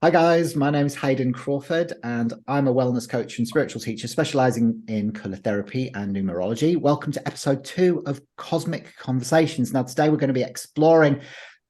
Hi guys, my name is Hayden Crawford and I'm a wellness coach and spiritual teacher specializing in color therapy and numerology. Welcome to episode 2 of Cosmic Conversations. Now today we're going to be exploring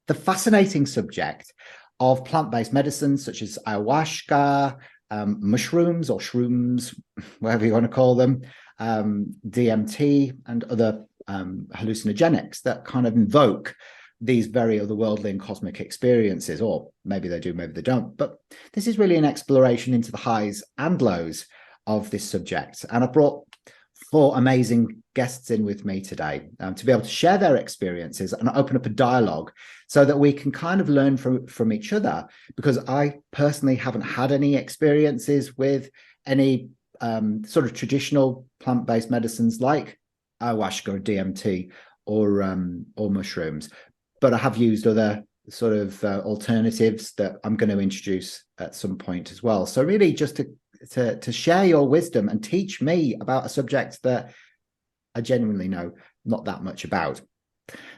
the fascinating subject of plant-based medicines such as ayahuasca, mushrooms or shrooms, whatever you want to call them, DMT and other hallucinogenics that kind of invoke these very otherworldly and cosmic experiences, or maybe they do, maybe they don't. But this is really an exploration into the highs and lows of this subject. And I brought 4 amazing guests in with me today to be able to share their experiences and open up a dialogue so that we can kind of learn from each other, because I personally haven't had any experiences with any sort of traditional plant-based medicines like ayahuasca or DMT or mushrooms. But I have used other sort of alternatives that I'm going to introduce at some point as well. So really just to share your wisdom and teach me about a subject that I genuinely know not that much about.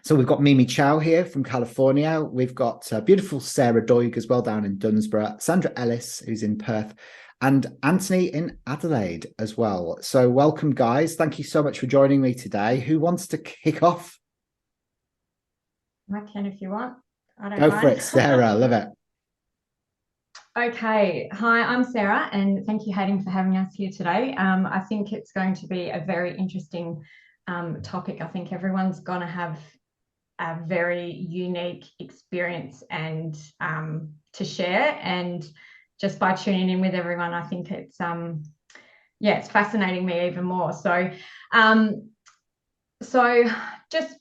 So we've got Mimi Chau here from California. We've got beautiful Sarah Doig as well down in Dunsborough, Sandra Ellis, who's in Perth, and Anthony in Adelaide as well. So welcome, guys. Thank you so much for joining me today. Who wants to kick off? I can if you want. I don't Go mind. for it, Sarah. Love it. Okay. Hi, I'm Sarah, and thank you, Hayden, for having us here today. I think it's going to be a very interesting topic. I think everyone's going to have a very unique experience and to share. And just by tuning in with everyone, I think it's it's fascinating me even more. So just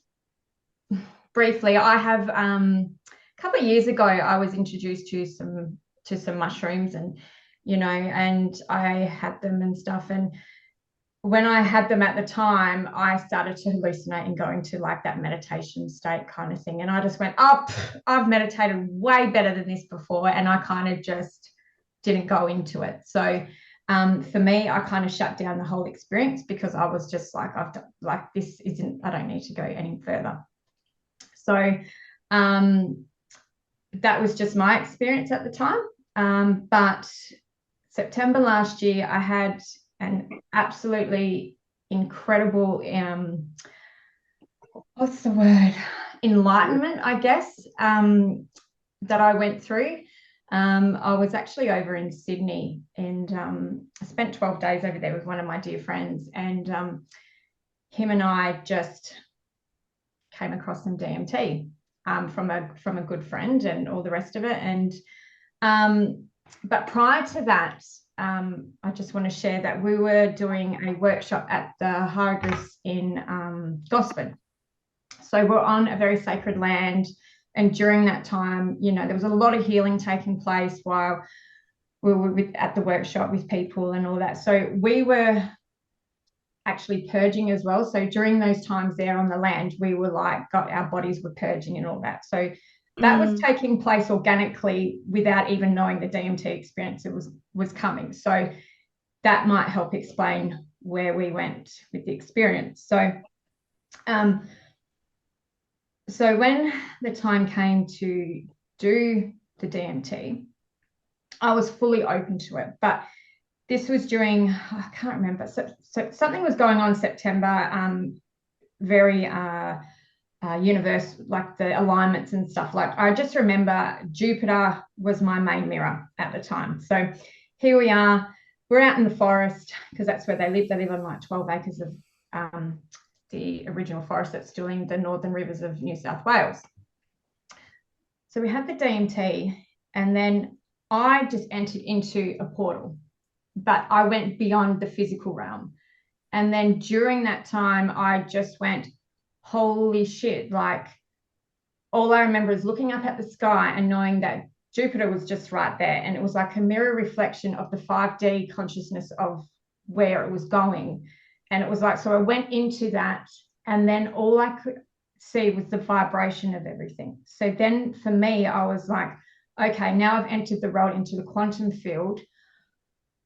briefly, I have a couple of years ago, I was introduced to some mushrooms, and I had them and stuff. And when I had them at the time, I started to hallucinate and go into like that meditation state kind of thing. And I just went, I've meditated way better than this before. And I kind of just didn't go into it. So for me, I kind of shut down the whole experience because I was just like, I don't need to go any further. So that was just my experience at the time. But September last year, I had an absolutely incredible, what's the word? Enlightenment, I guess, that I went through. I was actually over in Sydney and I spent 12 days over there with one of my dear friends, and him and I just came across some DMT from a good friend and all the rest of it. And but prior to that, I just want to share that we were doing a workshop at the Hargis in Gosford. So we're on a very sacred land, and during that time, there was a lot of healing taking place while we were at the workshop with people and all that. So we were actually purging as well. So during those times there on the land, we were our bodies were purging and all that. So that was taking place organically without even knowing the DMT experience was coming. So that might help explain where we went with the experience. So when the time came to do the DMT, I was fully open to it. But this was during, I can't remember. So something was going on in September, very universe, like the alignments and stuff. Like I just remember Jupiter was my main mirror at the time. So here we are, we're out in the forest because that's where they live. They live on like 12 acres of the original forest that's still in the northern rivers of New South Wales. So we had the DMT, and then I just entered into a portal, but I went beyond the physical realm. And then during that time, I just went, holy shit, like all I remember is looking up at the sky and knowing that Jupiter was just right there. And it was like a mirror reflection of the 5D consciousness of where it was going. And it was like, so I went into that, and then all I could see was the vibration of everything. So then for me, I was like, okay, now I've entered the road into the quantum field,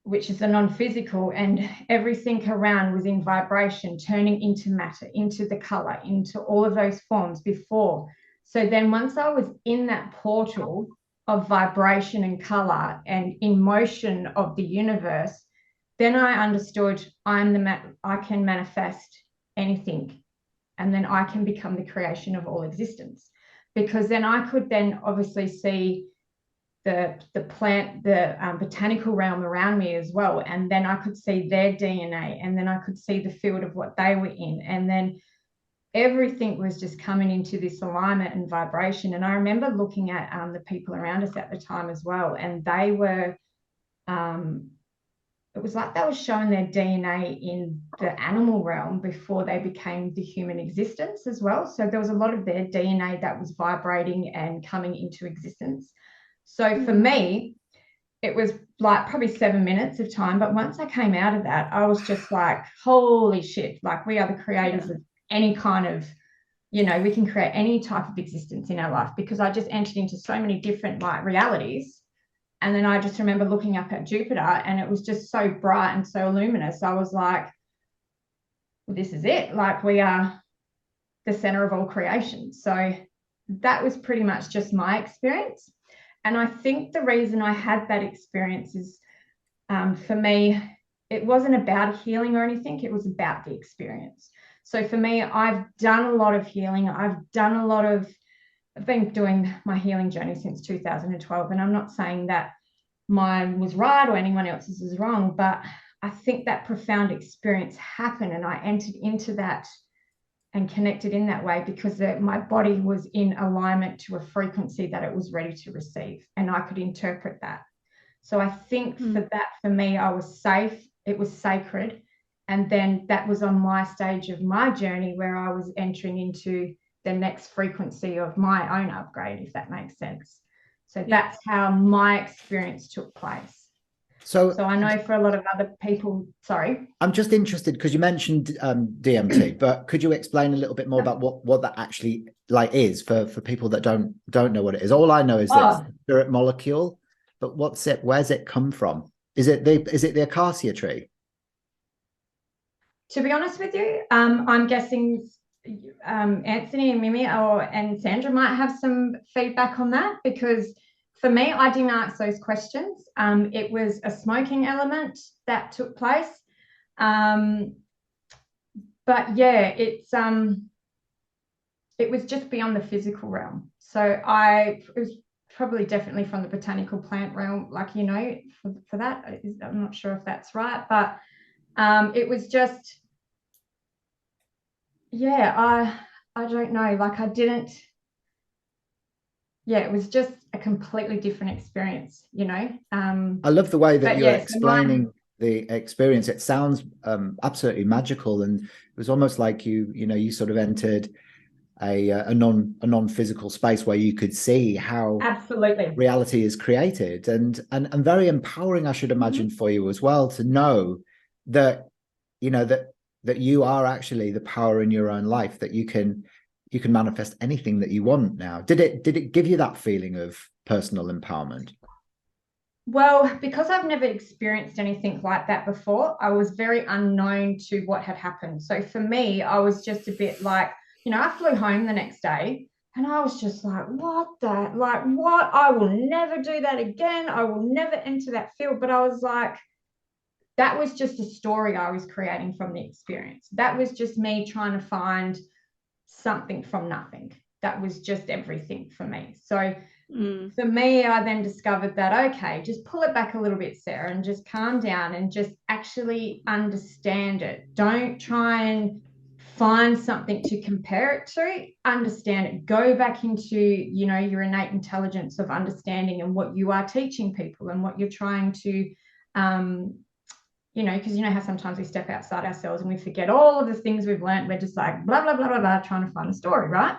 which is the non-physical, and everything around was in vibration, turning into matter, into the color, into all of those forms before. So then once I was in that portal, of vibration and color and in motion of the universe, then I understood I can manifest anything, and then I can become the creation of all existence. Because then I could then obviously see the plant, the botanical realm around me as well, and then I could see their DNA, and then I could see the field of what they were in, and then everything was just coming into this alignment and vibration. And I remember looking at the people around us at the time as well, and they were it was like they were showing their DNA in the animal realm before they became the human existence as well. So there was a lot of their DNA that was vibrating and coming into existence. So for me, it was like probably 7 minutes of time. But once I came out of that, I was just like, holy shit, like we are the creators of any kind of, we can create any type of existence in our life, because I just entered into so many different like realities. And then I just remember looking up at Jupiter, and it was just so bright and so luminous. I was like, well, this is it. Like we are the center of all creation. So that was pretty much just my experience. And I think the reason I had that experience is, for me, it wasn't about healing or anything. It was about the experience. So for me, I've done a lot of healing. I've been doing my healing journey since 2012. And I'm not saying that mine was right or anyone else's was wrong, but I think that profound experience happened, and I entered into that and connected in that way because my body was in alignment to a frequency that it was ready to receive, and I could interpret that. So I think for me, I was safe. It was sacred. And then that was on my stage of my journey where I was entering into the next frequency of my own upgrade, if that makes sense. So that's how my experience took place. So I know for a lot of other people, sorry. I'm just interested because you mentioned DMT, but could you explain a little bit more about what that actually like is for people that don't know what it is? All I know is that it's a spirit molecule, but what's it? Where's it come from? Is it the acacia tree? To be honest with you, I'm guessing Anthony and Mimi and Sandra might have some feedback on that, because for me, I didn't ask those questions. It was a smoking element that took place. But yeah, it was just beyond the physical realm. So it was probably definitely from the botanical plant realm, like, for that. I'm not sure if that's right, but it was just, I don't know, like it was just a completely different experience, I love the way that you're explaining the experience. It sounds absolutely magical, and it was almost like you sort of entered a non-physical space where you could see how absolutely reality is created, and very empowering, I should imagine, for you as well, to know that that you are actually the power in your own life, that you can manifest anything that you want now. Did it give you that feeling of personal empowerment? Well, because I've never experienced anything like that before, I was very unknown to what had happened. So for me, I was just a bit like, I flew home the next day and I was just like, what? I will never do that again. I will never enter that field. But I was like, that was just a story I was creating from the experience. That was just me trying to find something from nothing. That was just everything for me. So for me, I then discovered that, okay, just pull it back a little bit, Sarah, and just calm down and just actually understand it. Don't try and find something to compare it to. Understand it. Go back into, your innate intelligence of understanding and what you are teaching people and what you're trying to, because how sometimes we step outside ourselves and we forget all of the things we've learned. We're just like, blah, blah, blah, blah, blah, trying to find a story, right?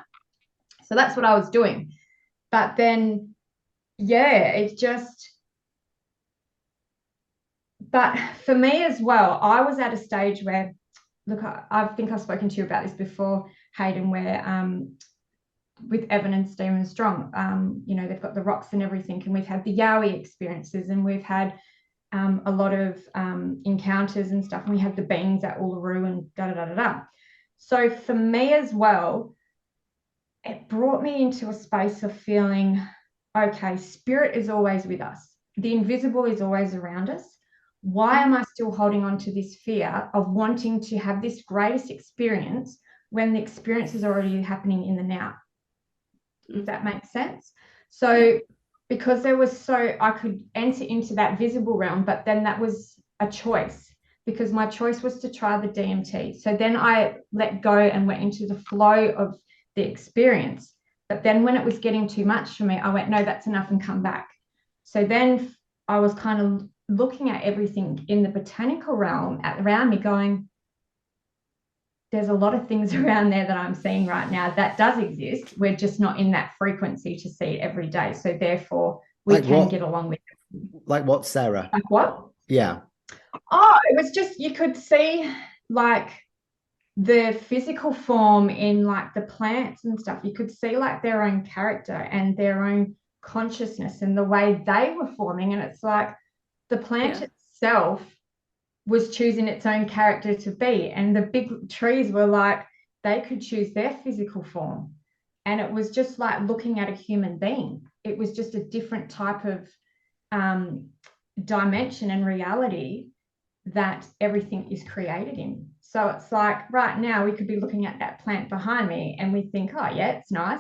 So that's what I was doing. But then, but for me as well, I was at a stage where, look, I think I've spoken to you about this before, Hayden, where with Evan and Stephen Strong, they've got the rocks and everything, and we've had the Yowie experiences, and we've had a lot of encounters and stuff, and we had the beings at Uluru and da-da-da-da-da. So for me as well, it brought me into a space of feeling okay, spirit is always with us. The invisible is always around us. Why am I still holding on to this fear of wanting to have this greatest experience when the experience is already happening in the now? If that makes sense. So because there was I could enter into that visible realm, but then that was a choice, because my choice was to try the DMT. So then I let go and went into the flow of the experience. But then when it was getting too much for me, I went, no, that's enough, and come back. So then I was kind of looking at everything in the botanical realm around me going, there's a lot of things around there that I'm seeing right now that does exist. We're just not in that frequency to see it every day. So therefore we can get along with it. Like what, Sarah? Like what? Yeah. Oh, it was just, you could see like the physical form in like the plants and stuff. You could see like their own character and their own consciousness and the way they were forming. And it's like the plant itself was choosing its own character to be. And the big trees were like, they could choose their physical form. And it was just like looking at a human being. It was just a different type of dimension and reality that everything is created in. So it's like right now we could be looking at that plant behind me and we think, oh yeah, it's nice.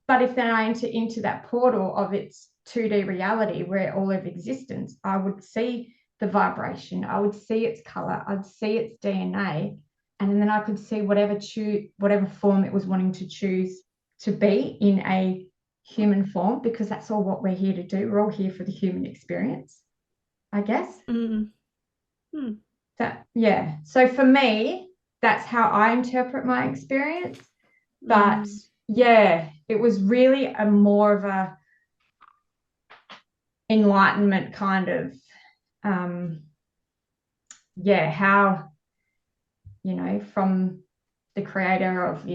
But if then I enter into that portal of its 2D reality where all of existence, I would see the vibration, I would see its color, I'd see its DNA, and then I could see whatever form it was wanting to choose to be in a human form, because that's all what we're here to do. We're all here for the human experience, I guess. So for me, that's how I interpret my experience. But it was really a more of a enlightenment kind of how, from the creator of,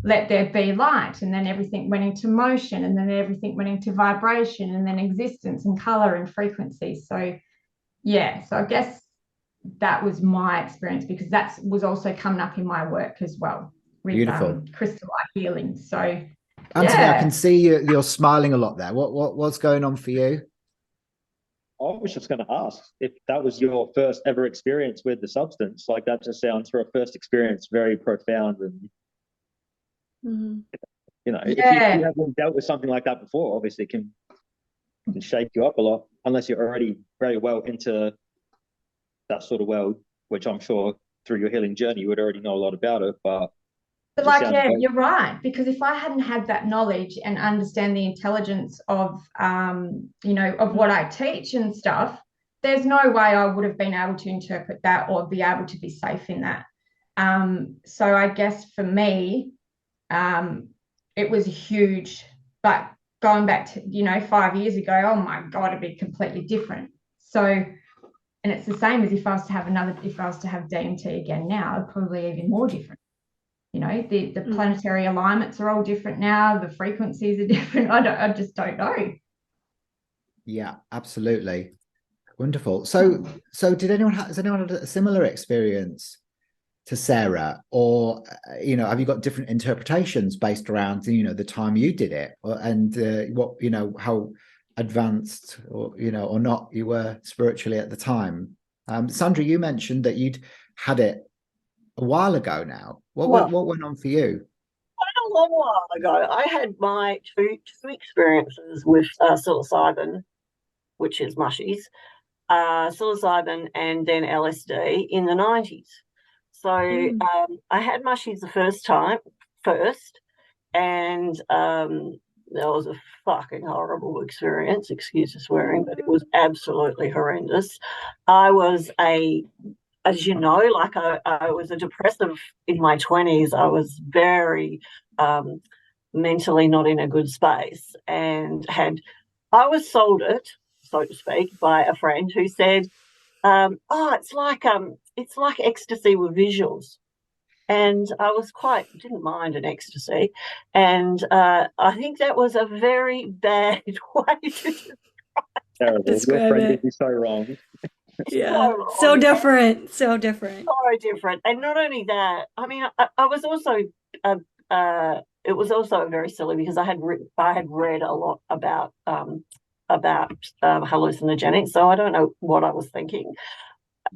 let there be light, and then everything went into motion, and then everything went into vibration, and then existence and color and frequency. So I guess that was my experience, because that was also coming up in my work as well with crystal light healing. So Anthony, I can see you're smiling a lot there. What's going on for you? I was just going to ask if that was your first ever experience with the substance. Like, that just sounds, for a first experience, very profound. And if you haven't dealt with something like that before, obviously it can shake you up a lot, unless you're already very well into that sort of world, which I'm sure through your healing journey you would already know a lot about it. But you're right, because if I hadn't had that knowledge and understand the intelligence of of what I teach and stuff, there's no way I would have been able to interpret that or be able to be safe in that. So I guess for me, it was huge. But going back to 5 years ago, oh my God, it'd be completely different. So, and it's the same as if I was to have DMT again now, it'd probably be even more different. The planetary alignments are all different now. The frequencies are different. I just don't know. Yeah, absolutely. Wonderful. So has anyone had a similar experience to Sarah, or have you got different interpretations based around the time you did it, and what how advanced or not you were spiritually at the time? Sandra, you mentioned that you'd had it a while ago now. What went on for you? Quite a long while ago. I had my two experiences with psilocybin, which is mushies, psilocybin and then LSD in the 90s. So I had mushies the first, and that was a fucking horrible experience, excuse the swearing, but it was absolutely horrendous. I was as you know, like I was a depressive in my 20s. I was very mentally not in a good space, and I was sold it, so to speak, by a friend who said, it's like ecstasy with visuals. And I didn't mind an ecstasy. And I think that was a very bad way to terrible. Your friend did be so wrong. Yeah, so different. And not only that, I mean, I was also it was also very silly because I had read a lot about hallucinogenics, so I don't know what I was thinking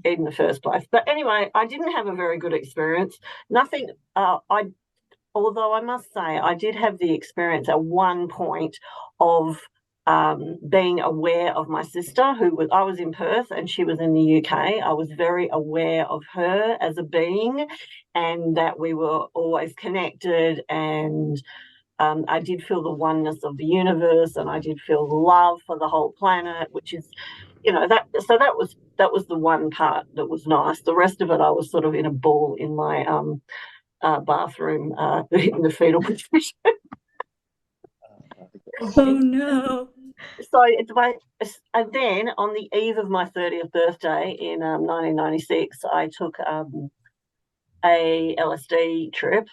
in the first place. But anyway, I didn't have a very good experience. Nothing. Although I must say, I did have the experience at one point of being aware of my sister, I was in Perth and she was in the UK. I was very aware of her as a being, and that we were always connected, and I did feel the oneness of the universe, and I did feel love for the whole planet, which is, that. So that was the one part that was nice. The rest of it, I was sort of in a ball in my bathroom in the fetal position. Oh no. So and then on the eve of my 30th birthday in 1996, I took a LSD trip.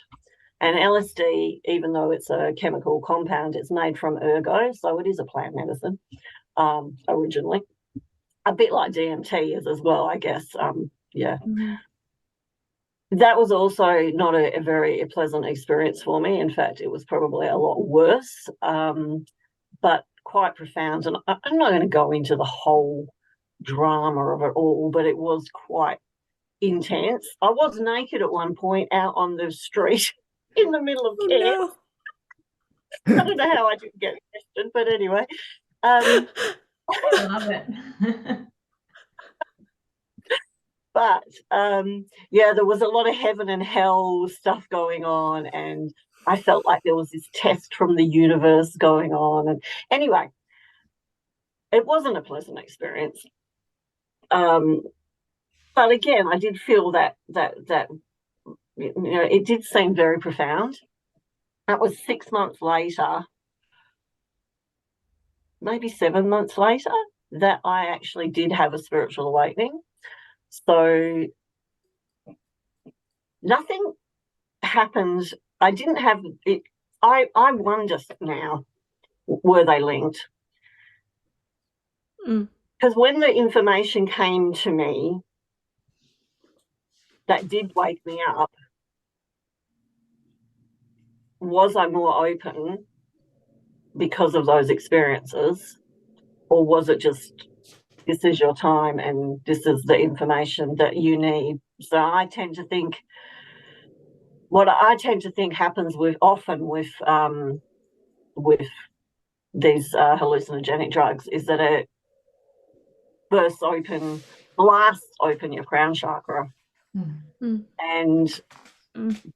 And LSD, even though it's a chemical compound, it's made from ergo, so it is a plant medicine originally. A bit like DMT is as well, I guess. Yeah. Mhm. That was also not a very pleasant experience for me. In fact, it was probably a lot worse, but quite profound. And I'm not going to go into the whole drama of it all, but it was quite intense. I was naked at one point out on the street in the middle of Oh care. no. I don't know how I didn't get arrested, but anyway. Love it. But there was a lot of heaven and hell stuff going on, and I felt like there was this test from the universe going on. And anyway, it wasn't a pleasant experience. But again, I did feel that it did seem very profound. That was 6 months later, maybe 7 months later, that I actually did have a spiritual awakening. So nothing happened. I didn't have it. I wonder now, were they linked? Because when the information came to me, that did wake me up. Was I more open because of those experiences, or was it just, this is your time and this is the information that you need? So I tend to think, what I tend to think happens often with these hallucinogenic drugs is that it blasts open your crown chakra. And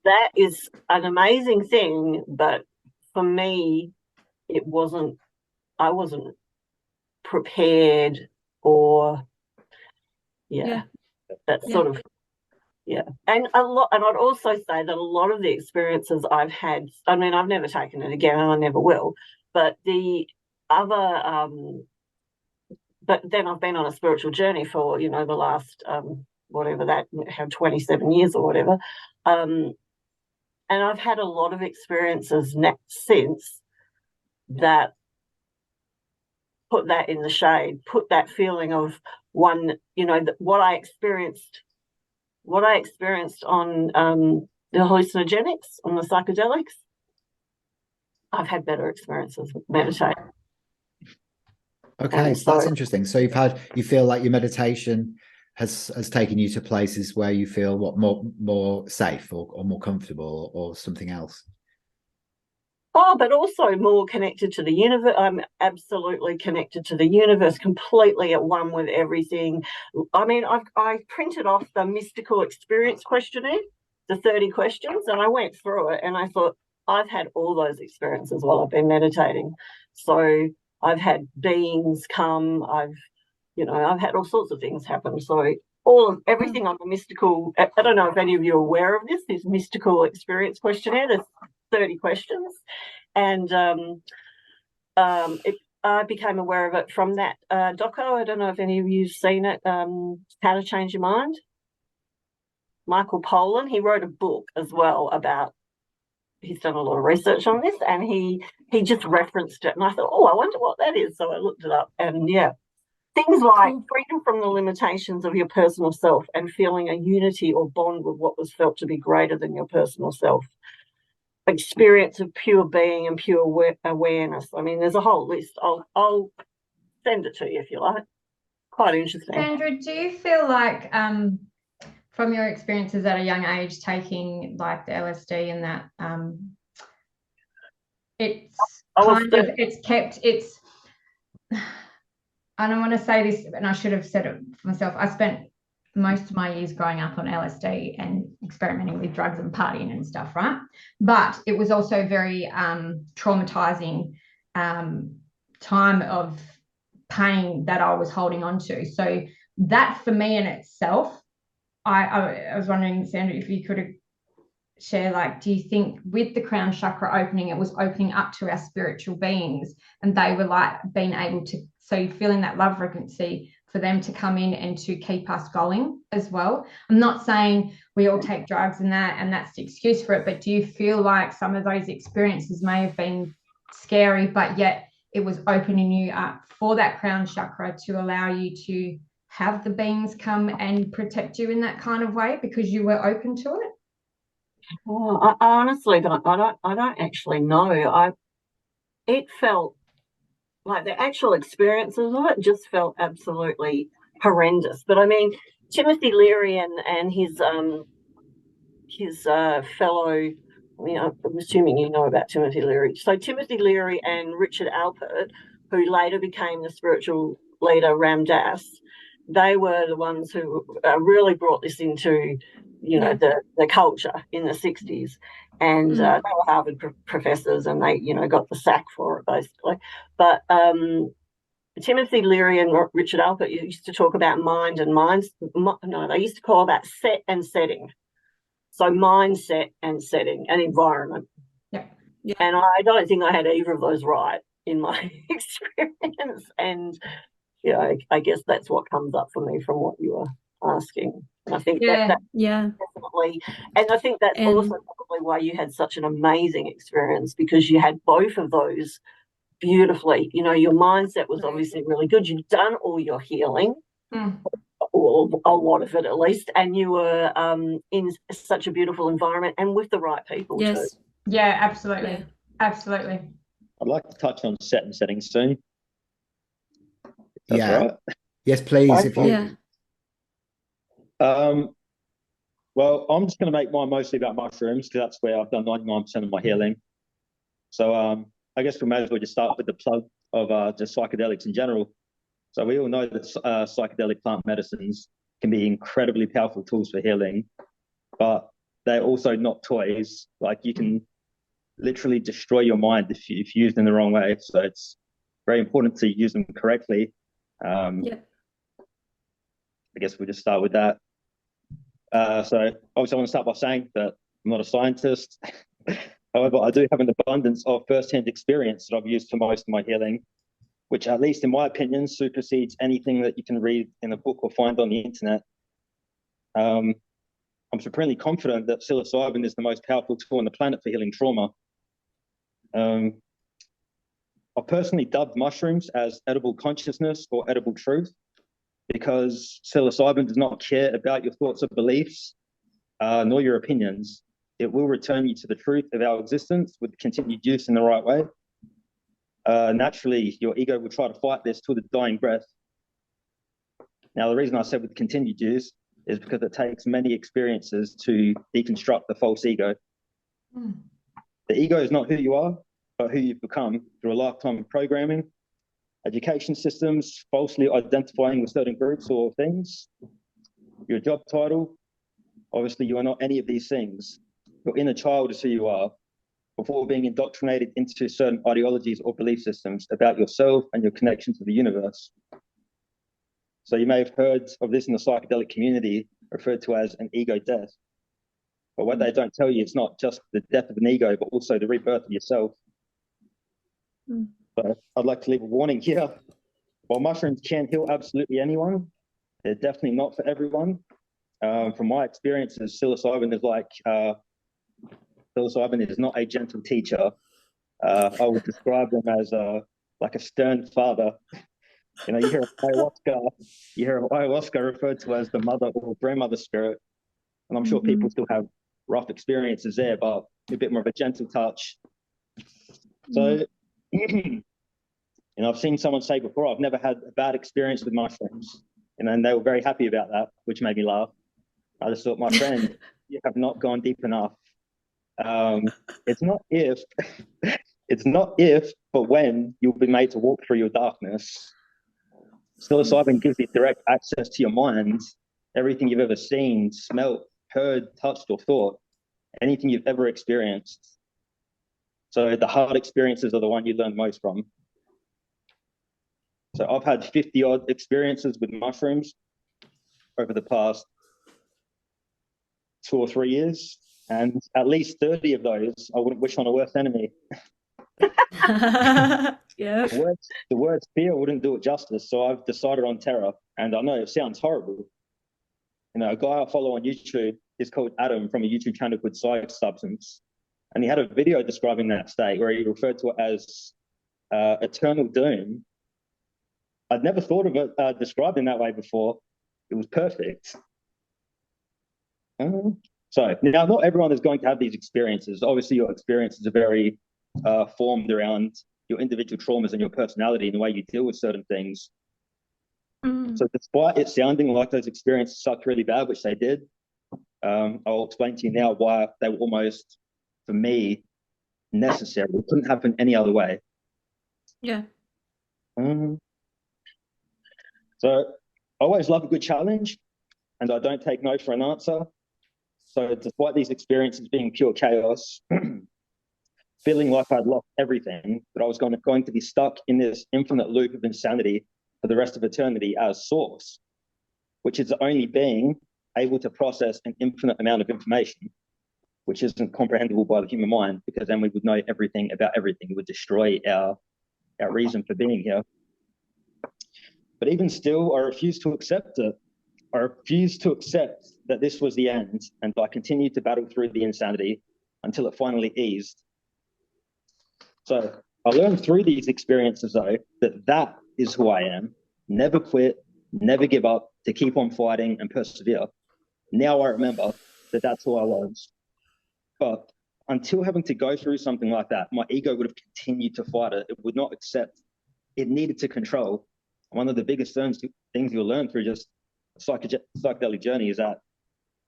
that is an amazing thing, but for me, I wasn't prepared, or that's sort of, and I'd also say that a lot of the experiences I've had, I mean, I've never taken it again and I never will, but the other but then I've been on a spiritual journey for the last whatever that, 27 years or whatever, and I've had a lot of experiences since that put that in the shade, put that feeling of what I experienced on the hallucinogenics, on the psychedelics. I've had better experiences with meditating. Okay, so that's interesting. So you feel like your meditation has taken you to places where you feel more safe or more comfortable, or something else? Oh, but also more connected to the universe. I'm absolutely connected to the universe, completely at one with everything. I mean, I printed off the mystical experience questionnaire, the 30 questions, and I went through it and I thought, I've had all those experiences while I've been meditating. So I've had beings come, I've had all sorts of things happen. So everything on the mystical, I don't know if any of you are aware of this mystical experience questionnaire. There's 30 questions, and I became aware of it from that doco. I don't know if any of you've seen it, How to Change Your Mind. Michael Pollan, he wrote a book as well about, he's done a lot of research on this, and he just referenced it, and I thought, I wonder what that is. So I looked it up, and things like freedom from the limitations of your personal self and feeling a unity or bond with what was felt to be greater than your personal self. experience of pure being and pure awareness. I mean, there's a whole list. I'll send it to you if you like. Quite interesting. Sandra, do you feel like from your experiences at a young age taking like the LSD and that I don't want to say this, and I should have said it for myself. I spent most of my years growing up on LSD and experimenting with drugs and partying and stuff, right? But it was also very traumatizing time of pain that I was holding on to. So that for me in itself, I was wondering, Sandra, if you could share, like, do you think with the crown chakra opening, it was opening up to our spiritual beings and they were like being able to, so feeling that love frequency for them to come in and to keep us going as well? I'm not saying we all take drugs and that's the excuse for it, but do you feel like some of those experiences may have been scary, but yet it was opening you up for that crown chakra to allow you to have the beings come and protect you in that kind of way because you were open to it? Well, I honestly don't. I don't actually know. It felt like the actual experiences of it just felt absolutely horrendous. But I mean, Timothy Leary and his fellow. I mean, I'm assuming you know about Timothy Leary. So Timothy Leary and Richard Alpert, who later became the spiritual leader Ram Dass, they were the ones who really brought this into, the culture in the 60s. And they were Harvard professors, and they, got the sack for it, basically. But Timothy Leary and Richard Alpert used to talk about mind and minds. No, they used to call that set and setting. So mindset and setting and environment. Yeah. And I don't think I had either of those right in my experience. And, I guess that's what comes up for me from what you were asking. And I think that definitely, and I think that's also probably why you had such an amazing experience, because you had both of those beautifully. Your mindset was obviously really good. You'd done all your healing. Or a lot of it at least, and you were in such a beautiful environment and with the right people too. Yeah, absolutely. Absolutely. I'd like to touch on set and setting soon. That's right. Yes, please. If you well, I'm just going to make mine mostly about mushrooms because that's where I've done 99% of my healing. So I guess we may as well just start with the plug of just psychedelics in general. So we all know that psychedelic plant medicines can be incredibly powerful tools for healing, but they're also not toys. Like, you can literally destroy your mind if used in the wrong way. So it's very important to use them correctly. I guess we'll just start with that. So obviously I want to start by saying that I'm not a scientist. However, I do have an abundance of first-hand experience that I've used for most of my healing, which, at least in my opinion, supersedes anything that you can read in a book or find on the internet. I'm supremely confident that psilocybin is the most powerful tool on the planet for healing trauma. I personally dubbed mushrooms as edible consciousness or edible truth, because psilocybin does not care about your thoughts or beliefs, nor your opinions. It will return you to the truth of our existence with continued use in the right way. Naturally, your ego will try to fight this till the dying breath. Now, the reason I said with continued use is because it takes many experiences to deconstruct the false ego. The ego is not who you are, but who you've become through a lifetime of programming, education systems, falsely identifying with certain groups or things, your job title. Obviously, you are not any of these things. Your inner child is who you are, before being indoctrinated into certain ideologies or belief systems about yourself and your connection to the universe. So you may have heard of this in the psychedelic community, referred to as an ego death. But what they don't tell you, it's not just the death of an ego, but also the rebirth of yourself. But I'd like to leave a warning here. While mushrooms can heal absolutely anyone, they're definitely not for everyone. From my experiences, psilocybin is not a gentle teacher. I would describe them as like a stern father. You hear of ayahuasca referred to as the mother or grandmother spirit, and I'm sure people still have rough experiences there, but a bit more of a gentle touch. So, I've seen someone say before, I've never had a bad experience with mushrooms. And they were very happy about that, which made me laugh. I just thought, my friend, you have not gone deep enough. It's not if, but when you'll be made to walk through your darkness. Psilocybin gives you direct access to your mind, everything you've ever seen, smelt, heard, touched, or thought, anything you've ever experienced. So the hard experiences are the one you learn most from. So I've had 50 odd experiences with mushrooms over the past 2 or 3 years, and at least 30 of those I wouldn't wish on a worst enemy. Yeah. The words fear wouldn't do it justice, so I've decided on terror. And I know it sounds horrible. A guy I follow on YouTube is called Adam, from a YouTube channel called Substance, and he had a video describing that state where he referred to it as eternal doom. I'd never thought of it described in that way before. It was perfect. So now, not everyone is going to have these experiences. Obviously, your experiences are very formed around your individual traumas and your personality and the way you deal with certain things. So despite it sounding like those experiences sucked really bad, which they did, I'll explain to you now why they were almost, for me, necessary. It couldn't happen any other way. Yeah. So I always love a good challenge, and I don't take no for an answer. So despite these experiences being pure chaos, feeling like I'd lost everything, but I was going to be stuck in this infinite loop of insanity for the rest of eternity as source, which is the only being able to process an infinite amount of information, which isn't comprehensible by the human mind, because then we would know everything about everything. It would destroy our reason for being here. But even still, I refuse to accept it. I refused to accept that this was the end, and I continued to battle through the insanity until it finally eased. So I learned through these experiences, though, that is who I am. Never quit, never give up, to keep on fighting and persevere. Now I remember that that's who I was. But until having to go through something like that, my ego would have continued to fight it. It would not accept. It needed to control. One of the biggest things you'll learn through just psychedelic journey is that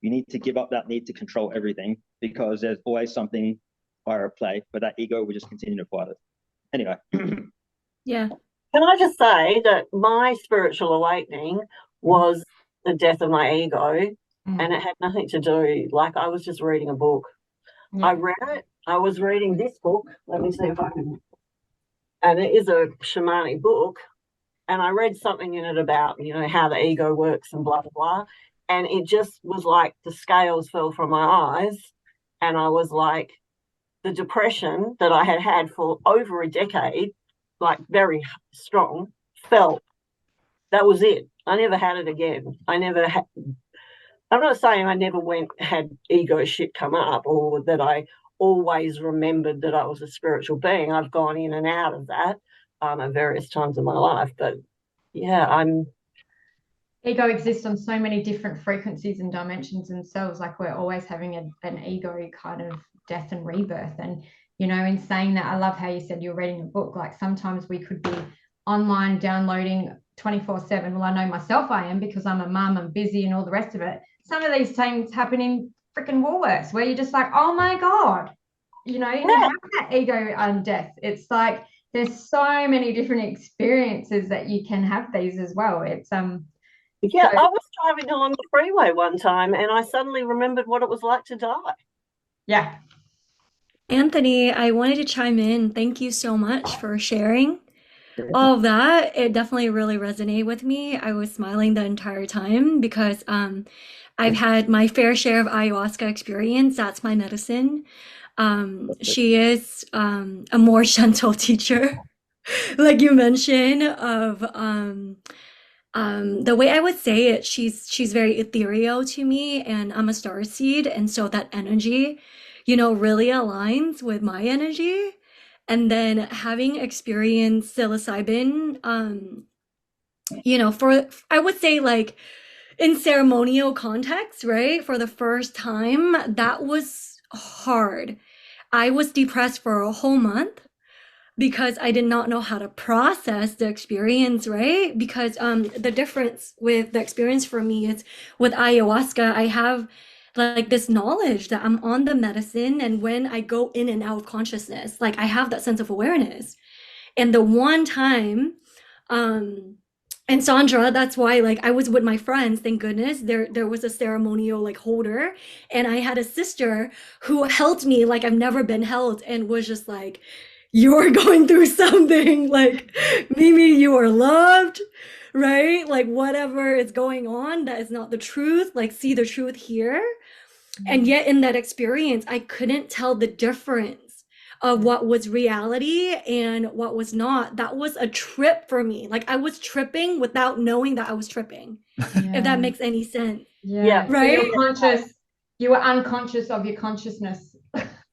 you need to give up that need to control everything, because there's always something higher at play, but that ego will just continue to fight it. Anyway. Yeah. Can I just say that my spiritual awakening was the death of my ego, and it had nothing to do, like, I was just reading a book. I read it. I was reading this book. Let me see if I can. And it is a shamanic book. And I read something in it about, how the ego works and blah, blah, blah. And it just was like the scales fell from my eyes. And I was like, the depression that I had had for over a decade, like very strong, fell. That was it. I never had it again. I'm not saying I never had ego shit come up, or that I always remembered that I was a spiritual being. I've gone in and out of that at various times in my life. But yeah, ego exists on so many different frequencies and dimensions themselves. Like, we're always having an ego kind of death and rebirth. And, in saying that, I love how you said you're reading a book. Like, sometimes we could be online downloading 24/7. Well, I know myself I am, because I'm a mum, I'm busy and all the rest of it. Some of these things happen in freaking Woolworths where you're just like, oh my God, you have that ego death. It's like, there's so many different experiences that you can have these as well. It's I was driving along the freeway one time and I suddenly remembered what it was like to die. Yeah. Anthony, I wanted to chime in. Thank you so much for sharing all of that. It definitely really resonated with me. I was smiling the entire time because I've had my fair share of ayahuasca experience. That's my medicine. She is a more gentle teacher, like you mentioned, of the way I would say it, she's very ethereal to me, and I'm a starseed, and so that energy, really aligns with my energy. And then having experienced psilocybin, for I would say, like, in ceremonial context, right? For the first time, that was hard. I was depressed for a whole month because I did not know how to process the experience, right? Because the difference with the experience for me is with ayahuasca, I have like this knowledge that I'm on the medicine, and when I go in and out of consciousness, like I have that sense of awareness. And the one time, and Sandra, that's why like I was with my friends, thank goodness. There was a ceremonial like holder, and I had a sister who held me like I've never been held and was just like, you're going through something, like Mimi, you are loved, right? Like whatever is going on, that is not the truth. Like see the truth here. And yet in that experience, I couldn't tell the difference of what was reality and what was not. That was a trip for me. Like I was tripping without knowing that I was tripping, if that makes any sense. Yeah. So Right? you're conscious, you were unconscious of your consciousness.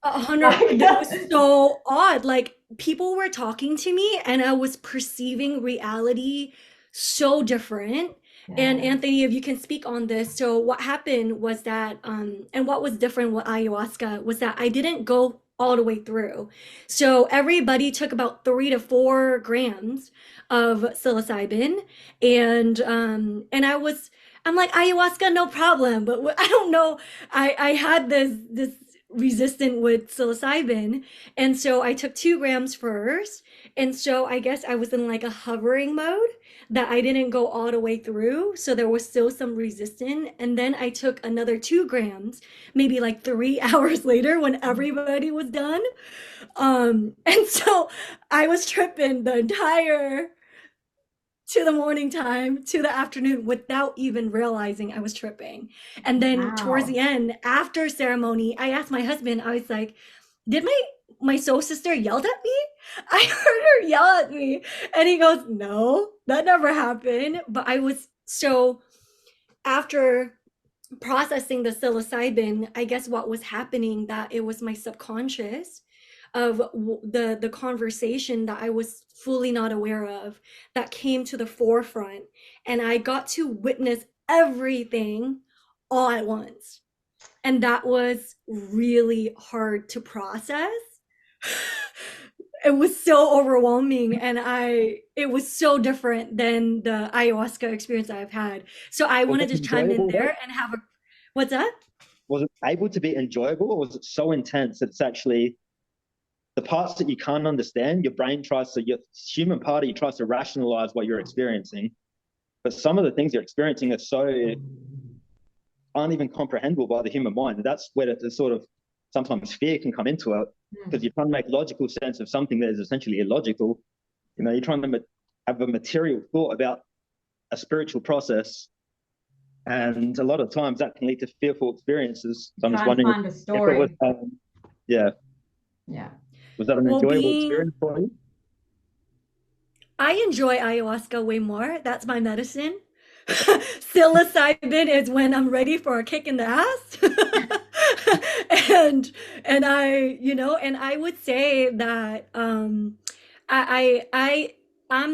100. That was so odd. Like people were talking to me and I was perceiving reality so different. And Anthony, if you can speak on this. So what happened was that, and what was different with ayahuasca was that I didn't go all the way through. So everybody took about 3 to 4 grams of psilocybin, and I'm like, ayahuasca, no problem. But I don't know. I had this resistant with psilocybin, and so I took 2 grams first, and so I guess I was in like a hovering mode that I didn't go all the way through. So there was still some resistance. And then I took another 2 grams, maybe like 3 hours later when everybody was done. And so I was tripping the entire to the morning time to the afternoon without even realizing I was tripping. And then towards the end, after ceremony, I asked my husband, I was like, did my soul sister yelled at me? I heard her yell at me. And he goes, no, that never happened. But I was so, after processing the psilocybin, I guess what was happening, that it was my subconscious of the conversation that I was fully not aware of that came to the forefront, and I got to witness everything all at once, and that was really hard to process. It was so overwhelming, and it was so different than the ayahuasca experience I've had. So I wanted to chime in there and have a, what's that? Was it able to be enjoyable, or was it so intense that it's actually the parts that you can't understand, your brain tries to, your human part of you tries to rationalize what you're experiencing. But some of the things you're experiencing are so aren't even comprehensible by the human mind. And that's where the sort of sometimes fear can come into it, because you're trying to make logical sense of something that is essentially illogical. You know, you're trying to have a material thought about a spiritual process. And a lot of times that can lead to fearful experiences. So I'm just wondering find a story. if it was, yeah. Was that an enjoyable experience for you? I enjoy ayahuasca way more. That's my medicine. Psilocybin is when I'm ready for a kick in the ass. and I would say that I'm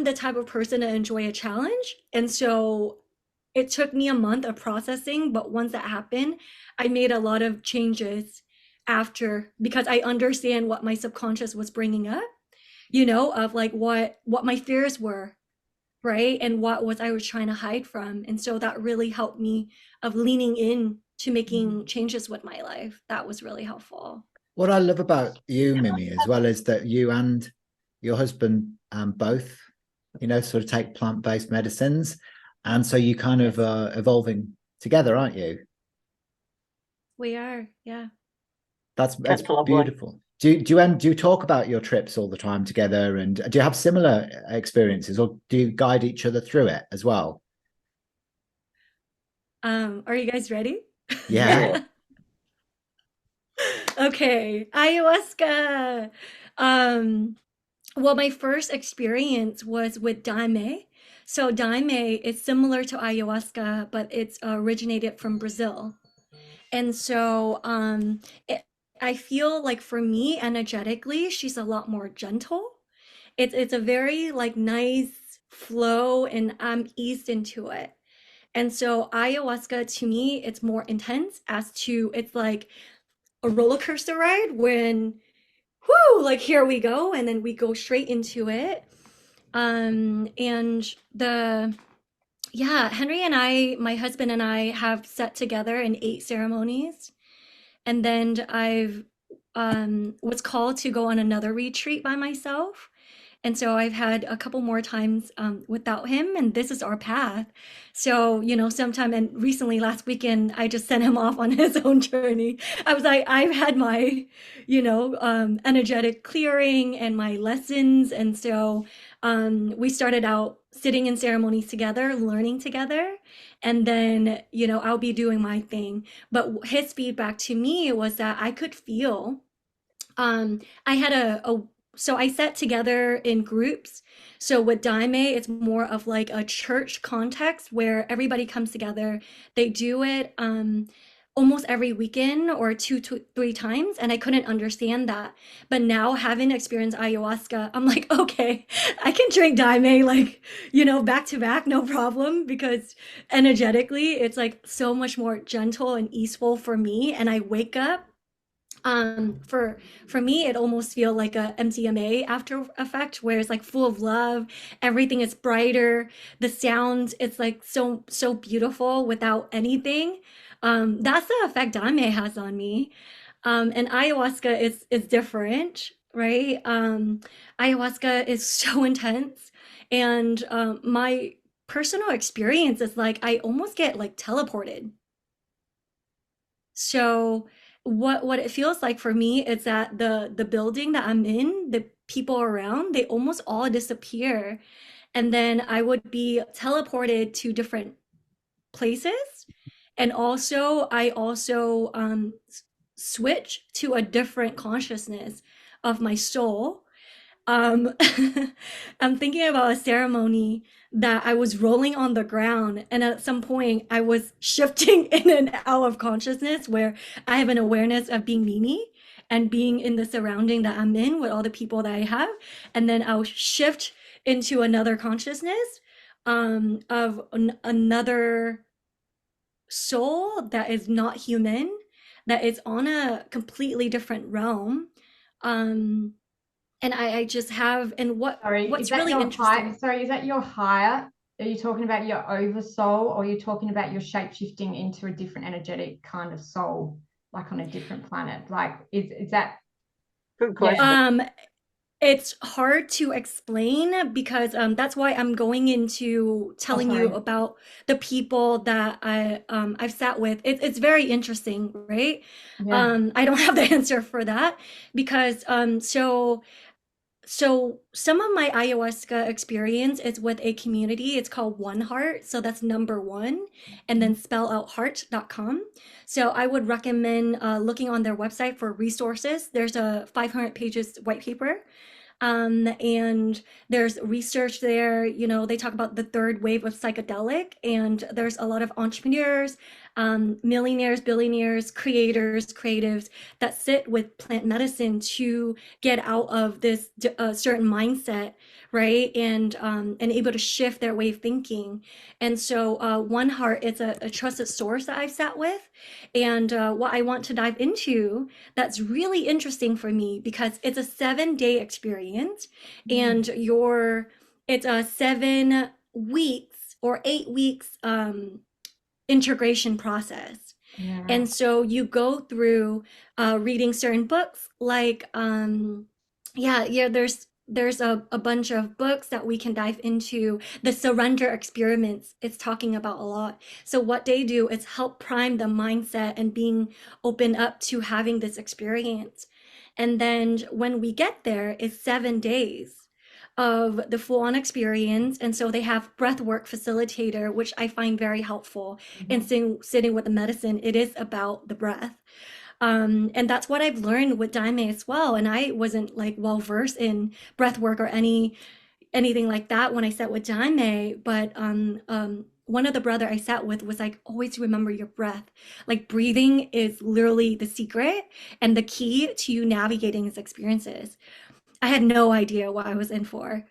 the type of person to enjoy a challenge. And so it took me a month of processing, but once that happened, I made a lot of changes after, because I understand what my subconscious was bringing up, of like what my fears were, right? And what was I was trying to hide from. And so that really helped me of leaning in to making changes with my life. That was really helpful. What I love about you, Mimi, as well, is that you and your husband both, sort of take plant-based medicines. And so you kind of evolving together, aren't you? We are, yeah. That's beautiful. Do you talk about your trips all the time together, and do you have similar experiences, or do you guide each other through it as well? Are you guys ready? Yeah. Okay, ayahuasca. Well, my first experience was with daime. So daime is similar to ayahuasca, but it's originated from Brazil. And so I feel like for me, energetically, she's a lot more gentle. It's a very like nice flow, and I'm eased into it. And so ayahuasca to me, it's more intense as to it's like a roller coaster ride when whoo, like here we go, and then we go straight into it. And the yeah, Henry and I, my husband and I have sat together in 8 ceremonies. And then I've was called to go on another retreat by myself. And so I've had a couple more times without him, and this is our path. So, sometime and recently last weekend, I just sent him off on his own journey. I was like, I've had my, energetic clearing and my lessons. And so we started out sitting in ceremonies together, learning together. And then, I'll be doing my thing. But his feedback to me was that I could feel I had so I sat together in groups. So with Daime, it's more of like a church context where everybody comes together. They do it almost every weekend or 2 to 3 times, and I couldn't understand that. But now having experienced ayahuasca, I'm like, okay, I can drink Daime like, back to back, no problem, because energetically it's like so much more gentle and easeful for me. And I wake up for me it almost feel like a MDMA after effect where it's like full of love, everything is brighter, the sound it's like so beautiful without anything. That's the effect Dame has on me. And ayahuasca is different, right? Ayahuasca is so intense, and my personal experience is like I almost get like teleported. So what it feels like for me is that the building that I'm in, the people around, they almost all disappear. And then I would be teleported to different places. And also I also switch to a different consciousness of my soul. um I'm thinking about a ceremony that I was rolling on the ground, and at some point I was shifting in and out of consciousness where I have an awareness of being Mimi and being in the surrounding that I'm in with all the people that I have, and then I'll shift into another consciousness of another soul that is not human, that is on a completely different realm. um and I just have, and Sorry, is what's that really your interesting. Sorry, is that your higher? Are you talking about your oversoul, or are you talking about your shape shifting into a different energetic kind of soul, like on a different planet? Like, is that? Good question. It's hard to explain because that's why I'm going into telling you Sorry. about the people that I've sat with. It's very interesting, right? Yeah. I don't have the answer for that because so some of my ayahuasca experience is with a community. It's called One Heart. So that's number one, and then spell out heart.com. So I would recommend looking on their website for resources. There's a 500 pages white paper, and there's research there. They talk about the third wave of psychedelic, and there's a lot of entrepreneurs, millionaires, billionaires, creators, creatives that sit with plant medicine to get out of this certain mindset, right? And able to shift their way of thinking. And so One Heart, it's a trusted source that I've sat with. And what I want to dive into that's really interesting for me, because it's a 7-day experience, and it's a 7 weeks or 8 weeks integration process. Yeah. And so you go through reading certain books, like there's a bunch of books that we can dive into. The surrender experiments, it's talking about a lot. So what they do is help prime the mindset and being open up to having this experience. And then when we get there, it's 7 days of the full-on experience. And so they have breathwork facilitator, which I find very helpful. And sitting with the medicine, it is about the breath. And that's what I've learned with Daime as well. And I wasn't like well versed in breath work or anything like that when I sat with Daime. But one of the brother I sat with was like, always remember your breath. Like breathing is literally the secret and the key to you navigating his experiences. I had no idea what I was in for.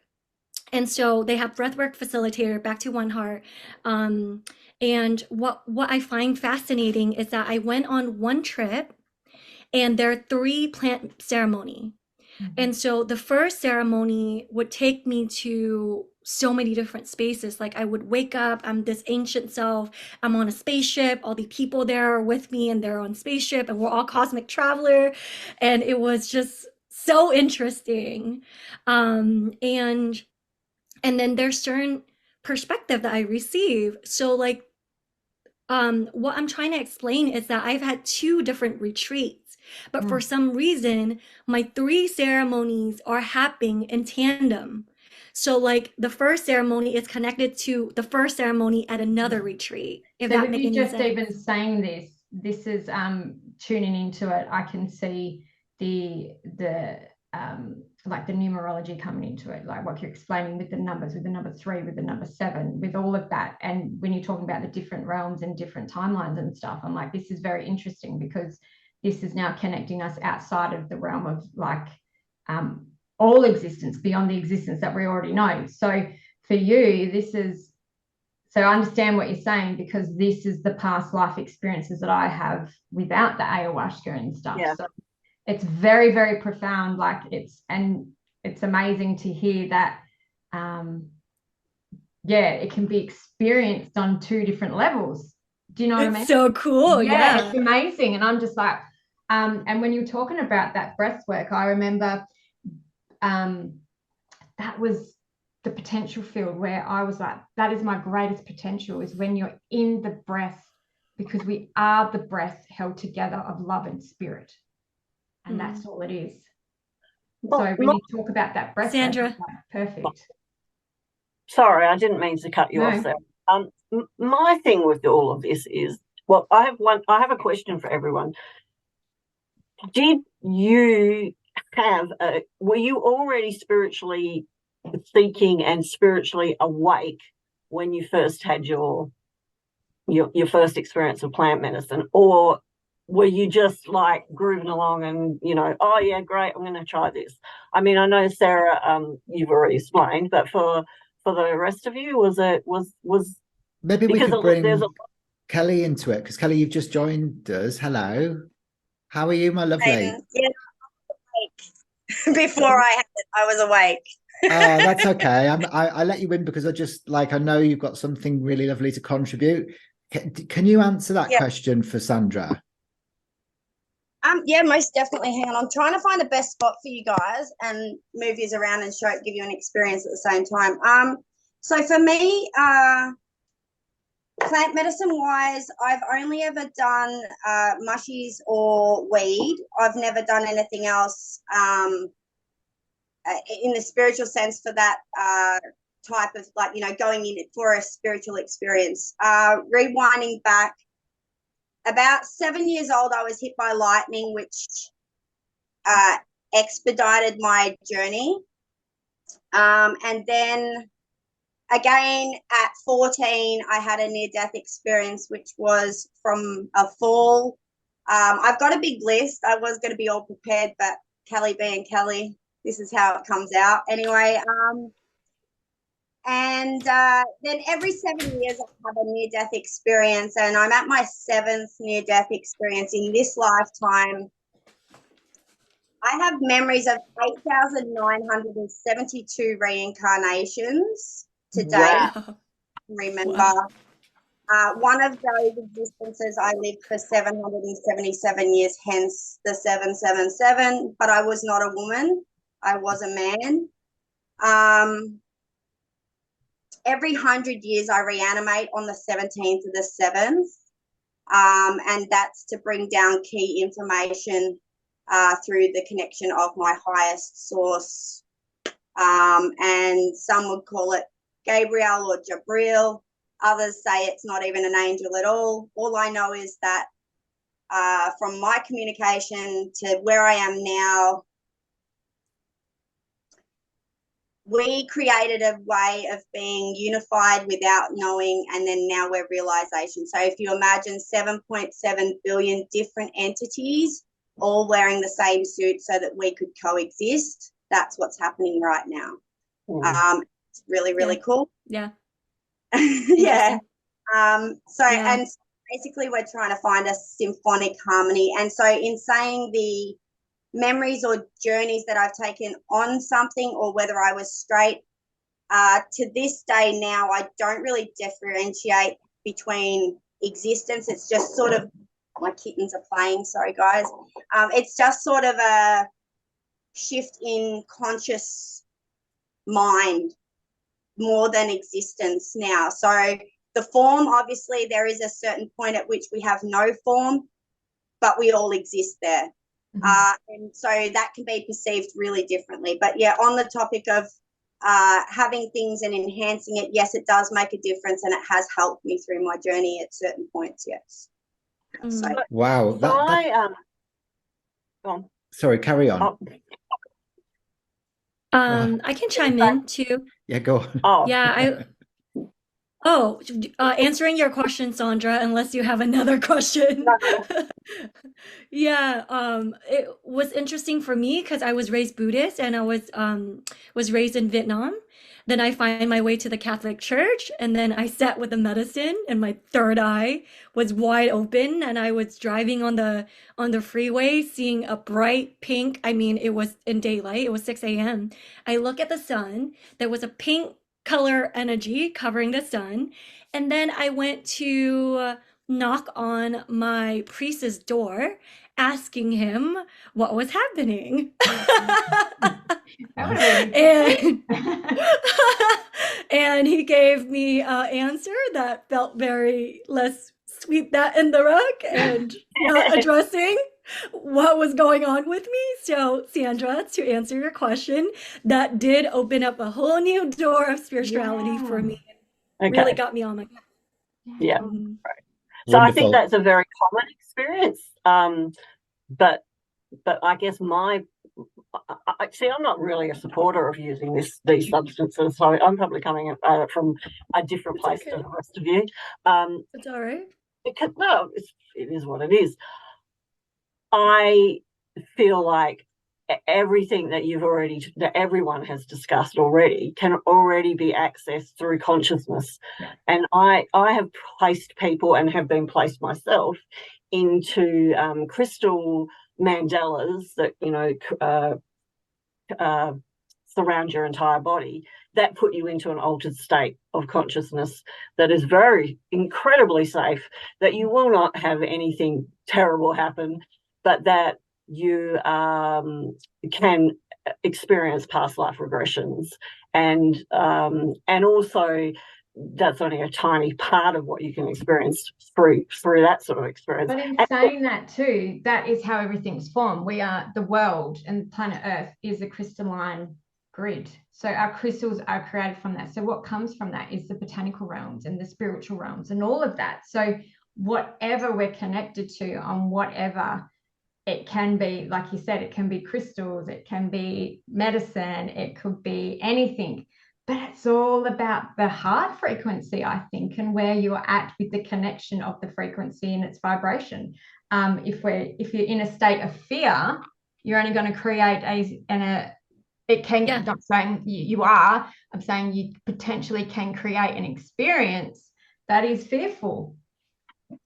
And so they have breathwork facilitator, back to One Heart. And what I find fascinating is that I went on one trip and there are 3 plant ceremony. And so the first ceremony would take me to so many different spaces. Like I would wake up, I'm this ancient self, I'm on a spaceship, all the people there are with me and they're on spaceship and we're all cosmic traveler. And it was just so interesting. And then there's certain perspective that I receive. So like what I'm trying to explain is that I've had 2 different retreats, but for some reason, my 3 ceremonies are happening in tandem. So like the first ceremony is connected to the first ceremony at another retreat, if So that with makes you any just sense. even saying this is tuning into it. I can see the like the numerology coming into it, like what you're explaining with the numbers, with the number 3, with the number 7, with all of that. And when you're talking about the different realms and different timelines and stuff, I'm like, this is very interesting because this is now connecting us outside of the realm of like all existence, beyond the existence that we already know. So for you, this is, so I understand what you're saying, because this is the past life experiences that I have without the ayahuasca and stuff. Yeah. So it's very, very profound. Like it's amazing to hear that. Yeah, it can be experienced on 2 different levels. Do you know what I mean? It's so cool. Yeah. It's amazing. And I'm just like, and when you're talking about that breath work, I remember that was the potential field where I was like, that is my greatest potential, is when you're in the breath, because we are the breath held together of love and spirit. And that's all it is. So when you talk about that breath, Sandra. like, perfect. Sorry, I didn't mean to cut you off there. My thing with all of this is, well, I have a question for everyone. Did you were you already spiritually seeking and spiritually awake when you first had your first experience of plant medicine, or were you just like grooving along and, you know, oh yeah, great, I'm going to try this? I mean, I know Sarah, you've already explained, but for the rest of you, was maybe we could bring Kelly into it, because Kelly, you've just joined us. Hello, how are you, my lovely? Yeah, before I was awake. Oh, that's okay. I let you in because I know you've got something really lovely to contribute. Can you answer that question for Sandra? Yeah, most definitely. Hang on, I'm trying to find the best spot for you guys and move you around and give you an experience at the same time. So for me, plant medicine wise, I've only ever done mushies or weed. I've never done anything else in the spiritual sense for that type of, like, you know, going in for a spiritual experience. Rewinding back, about 7 years old, I was hit by lightning, which expedited my journey. And then again, at 14, I had a near-death experience, which was from a fall. I've got a big list. I was going to be all prepared, but Kelly being Kelly, this is how it comes out. Anyway, and then every 7 years I have a near-death experience, and I'm at my 7th near-death experience in this lifetime. I have memories of 8,972 reincarnations to date. Wow. Remember, Wow. one of those existences I lived for 777 years, hence the 777, but I was not a woman. I was a man. Every 100 years I reanimate on the 17th of the 7th, and that's to bring down key information through the connection of my highest source. And some would call it Gabriel or Jabril. Others say it's not even an angel at all. All I know is that from my communication to where I am now, we created a way of being unified without knowing, and then now we're realization. So if you imagine 7.7 billion different entities all wearing the same suit so that we could coexist, that's what's happening right now. really, really cool. Yeah. Yeah. So, Yeah. and basically we're trying to find a symphonic harmony. And so in saying the memories or journeys that I've taken on something, or whether I was straight, to this day now, I don't really differentiate between existence. It's just sort of, my kittens are playing, sorry guys. It's just sort of a shift in conscious mind more than existence now. So the form, obviously there is a certain point at which we have no form, but we all exist there. And so that can be perceived really differently. But yeah, on the topic of having things and enhancing it, yes, it does make a difference, and it has helped me through my journey at certain points. Yes. So, wow. Sorry, carry on. I can chime in too. Yeah, go on. Yeah, answering your question, Sandra, unless you have another question. Yeah, it was interesting for me because I was raised Buddhist and I was raised in Vietnam. Then I find my way to the Catholic Church, and then I sat with the medicine, and my third eye was wide open, and I was driving on the freeway, seeing a bright pink. I mean, it was in daylight. It was 6 a.m. I look at the sun. There was a pink color energy covering the sun, and then I went to knock on my priest's door, asking him what was happening. And, and he gave me an answer that felt very less sweet that in the rug and not addressing what was going on with me. So, Sandra, to answer your question, that did open up a whole new door of spirituality for me. Really got me on my path. Yeah. Right. So I think that's a very common experience. But I guess I'm not really a supporter of using these substances, so I'm probably coming from a different place to the rest of you. It's all right. It is what it is. I feel like everything that everyone has discussed already can already be accessed through consciousness. And I have placed people, and have been placed myself, into crystal mandalas that surround your entire body, that put you into an altered state of consciousness that is very incredibly safe, that you will not have anything terrible happen, but that you can experience past life regressions, and also that's only a tiny part of what you can experience through that sort of experience. But in saying that too, that is how everything's formed. We are, the world and planet Earth is a crystalline grid. So our crystals are created from that. So what comes from that is the botanical realms and the spiritual realms and all of that. So whatever we're connected to on whatever, it can be, like you said, it can be crystals, it can be medicine, it could be anything. But it's all about the heart frequency, I think, and where you're at with the connection of the frequency and its vibration. If you're in a state of fear, you're only going to create I'm saying you are, I'm saying you potentially can create an experience that is fearful.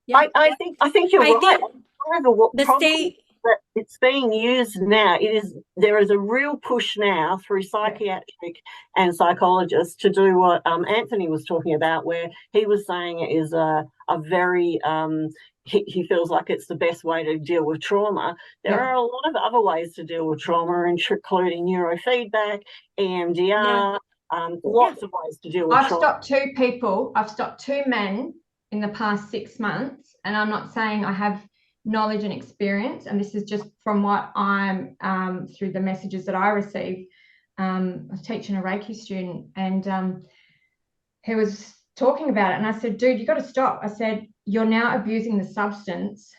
Yeah. I think you're right. The state that it's being used now, there is a real push now through psychiatric and psychologists to do what Anthony was talking about, where he was saying it is a very he feels like it's the best way to deal with trauma. There are a lot of other ways to deal with trauma, including neurofeedback, EMDR, lots of ways to deal with trauma. I've stopped two men in the past 6 months, and I'm not saying I have knowledge and experience, and this is just from what I'm through the messages that I receive. I was teaching a Reiki student, and he was talking about it, and I said, dude, you got to stop. I said, you're now abusing the substance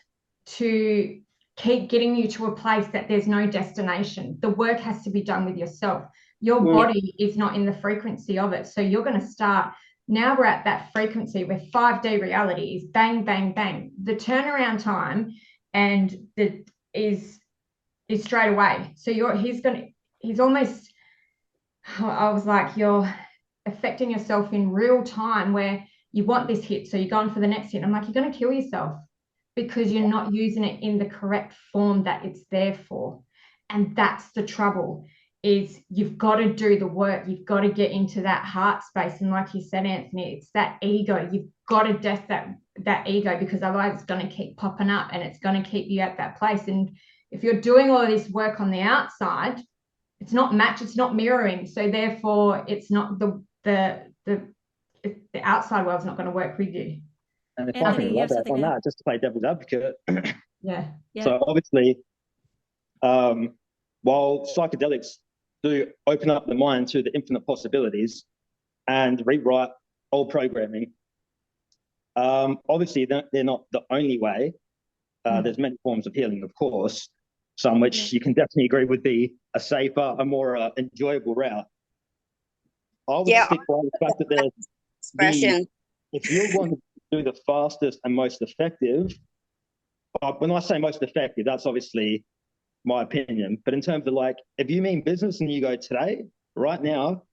to keep getting you to a place that there's no destination. The work has to be done with yourself. Your body is not in the frequency of it, so you're going to start. Now we're at that frequency where 5D reality is bang, bang, bang. The turnaround time is straight away. So he's almost, I was like, affecting yourself in real time, where you want this hit, so you're going for the next hit. I'm like, you're going to kill yourself because you're not using it in the correct form that it's there for. And that's the trouble, is you've got to do the work. You've got to get into that heart space. And like you said, Anthony, it's that ego. You've got to death that ego, because otherwise it's going to keep popping up and it's going to keep you at that place. And if you're doing all of this work on the outside, it's not it's not mirroring. So therefore it's not the outside world's not going to work with you. And if I Anthony, can you have elaborate something on to that, just to play devil's advocate. Yeah. So obviously, while psychedelics do open up the mind to the infinite possibilities and rewrite old programming, obviously they're not the only way. There's many forms of healing, of course, some which you can definitely agree would be a safer, a more enjoyable route. I would stick by the fact that there's if you want to do the fastest and most effective, when I say most effective, that's obviously my opinion. But in terms of, like, if you mean business and you go, today, right now,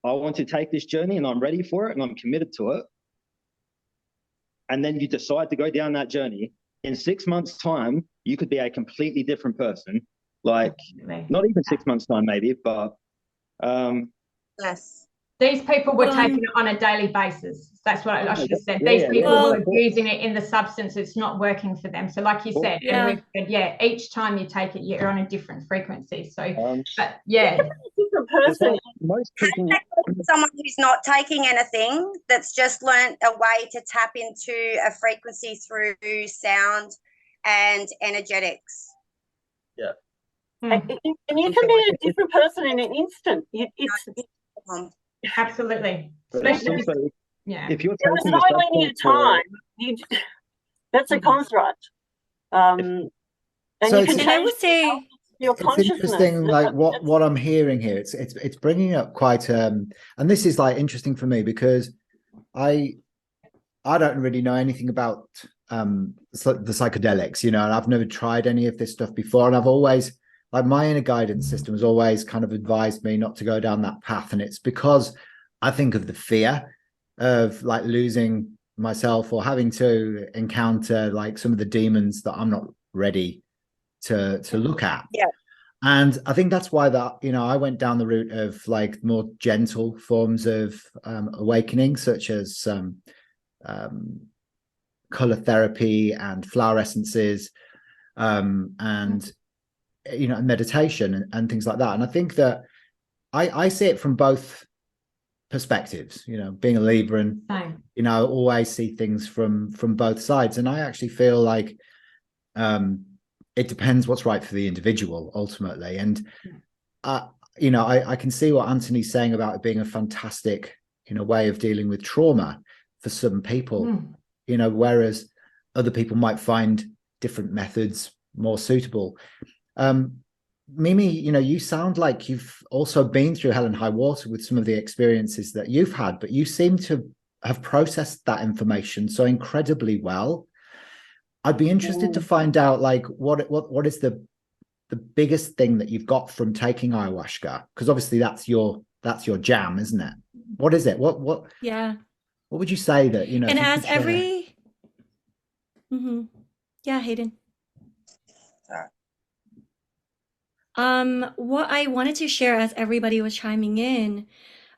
I want to take this journey and I'm ready for it and I'm committed to it. And then you decide to go down that journey, in 6 months' time, you could be a completely different person. Like, not even 6 months' time, maybe, but yes. These people were taking it on a daily basis. That's what I should have said. Yeah, These people yeah. were using it in the substance. It's not working for them. So like you said, and we've said, each time you take it, you're on a different frequency. So, but different person. Most people, someone who's not taking anything, that's just learned a way to tap into a frequency through sound and energetics. Yeah. And you can be a different person in an instant. absolutely. Especially if you're there was taking no linear time. That's a construct. And So you can And I change would say your it's consciousness. interesting, like what I'm hearing here. It's bringing up quite and this is like interesting for me, because I don't really know anything about the psychedelics, and I've never tried any of this stuff before, and I've always, like, my inner guidance system has always kind of advised me not to go down that path. And it's because I think of the fear of, like, losing myself or having to encounter, like, some of the demons that I'm not ready to look at. Yeah. And I think that's why I went down the route of, like, more gentle forms of awakening, such as color therapy and flower essences, and meditation and things like that. And I think that I see it from both perspectives, being a Libra, and always see things from both sides. And I actually feel like it depends what's right for the individual ultimately. And I can see what Anthony's saying about it being a fantastic way of dealing with trauma for some people, whereas other people might find different methods more suitable. Mimi, you sound like you've also been through hell and high water with some of the experiences that you've had, but you seem to have processed that information so incredibly well. I'd be interested to find out, like, what is the biggest thing that you've got from taking ayahuasca? Because obviously that's your jam, isn't it? What is it? What would you say that, and as every Hayden. What I wanted to share as everybody was chiming in,